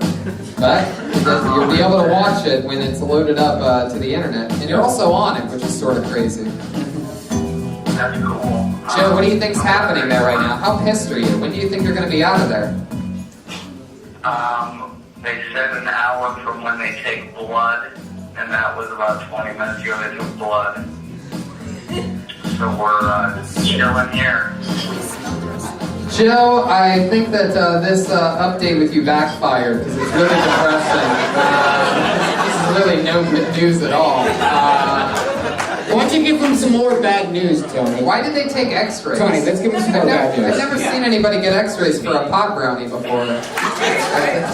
But you'll be able to watch it when it's loaded up to the internet. And you're also on it, which is sort of crazy. That's cool. Joe, what do you think's happening there right now? How pissed are you? When do you think you're going to be out of there? They said an hour from when they take blood, and that was about 20 minutes ago they took blood. So we're chilling here. Joe, I think that this update with you backfired because it's really depressing. This is really no good news at all. Why don't you give them some more bad news, Tony? Why did they take x-rays? Tony, let's give them some more bad news. I've never seen anybody get x-rays for a pot brownie before.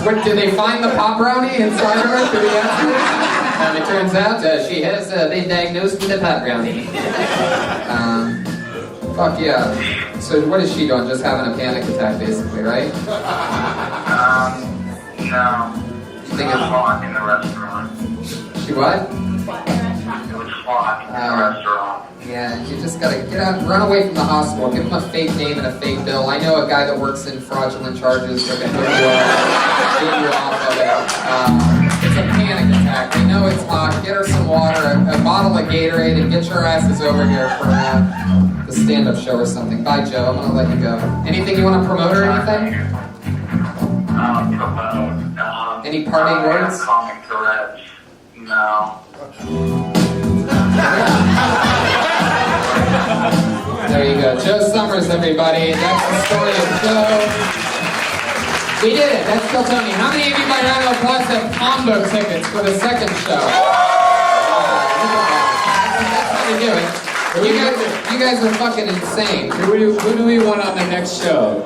What, did they find the pot brownie inside her through the x-rays? And it turns out she has been diagnosed with a pot brownie. Fuck yeah. So what is she doing? Just having a panic attack, basically, right? No. You think It was it's... hot in the restaurant. She what? It was hot in the restaurant. Yeah, you just gotta get out, run away from the hospital, give them a fake name and a fake bill. I know a guy that works in fraudulent charges that can hook you off of it. It's a panic attack. They know it's hot. Get her some water, a bottle of Gatorade, and get your asses over here for the stand-up show or something. Bye, Joe. I'm gonna let you go. Anything you want to promote or anything? Any parting words? Comic Tourette's. No. There you go. Joe Summers, everybody. That's the story of Joe. We did it. That's Kill Tony. How many of you by round of applause have combo tickets for the second show? That's how we do it. You guys are fucking insane. Who do we want on the next show?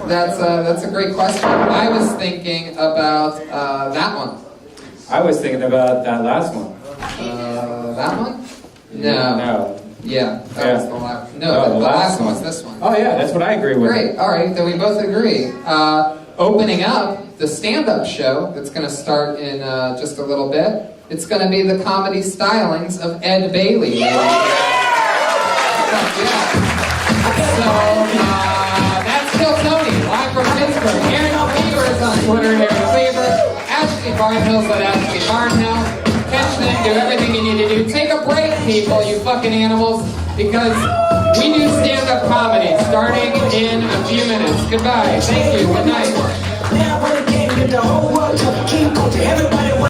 That's a great question. I was thinking about that one. I was thinking about that last one. That one? No. No. Yeah, that was the last. No, the last one was this one. Oh yeah, that's what I agree with. Great. All right, then we both agree. Opening up the stand-up show that's going to start in just a little bit. It's going to be the comedy stylings of Ed Bailey. So that's Kill Tony, live from Pittsburgh. Aaron Kleiber is on Twitter. Aaron Kleiber. Ashley Barnhill's at Ashley Barnhill. Catch them, do everything you need to do. Take a break, people, you fucking animals, because we do stand-up comedy starting in a few minutes. Goodbye. Thank you. Good night.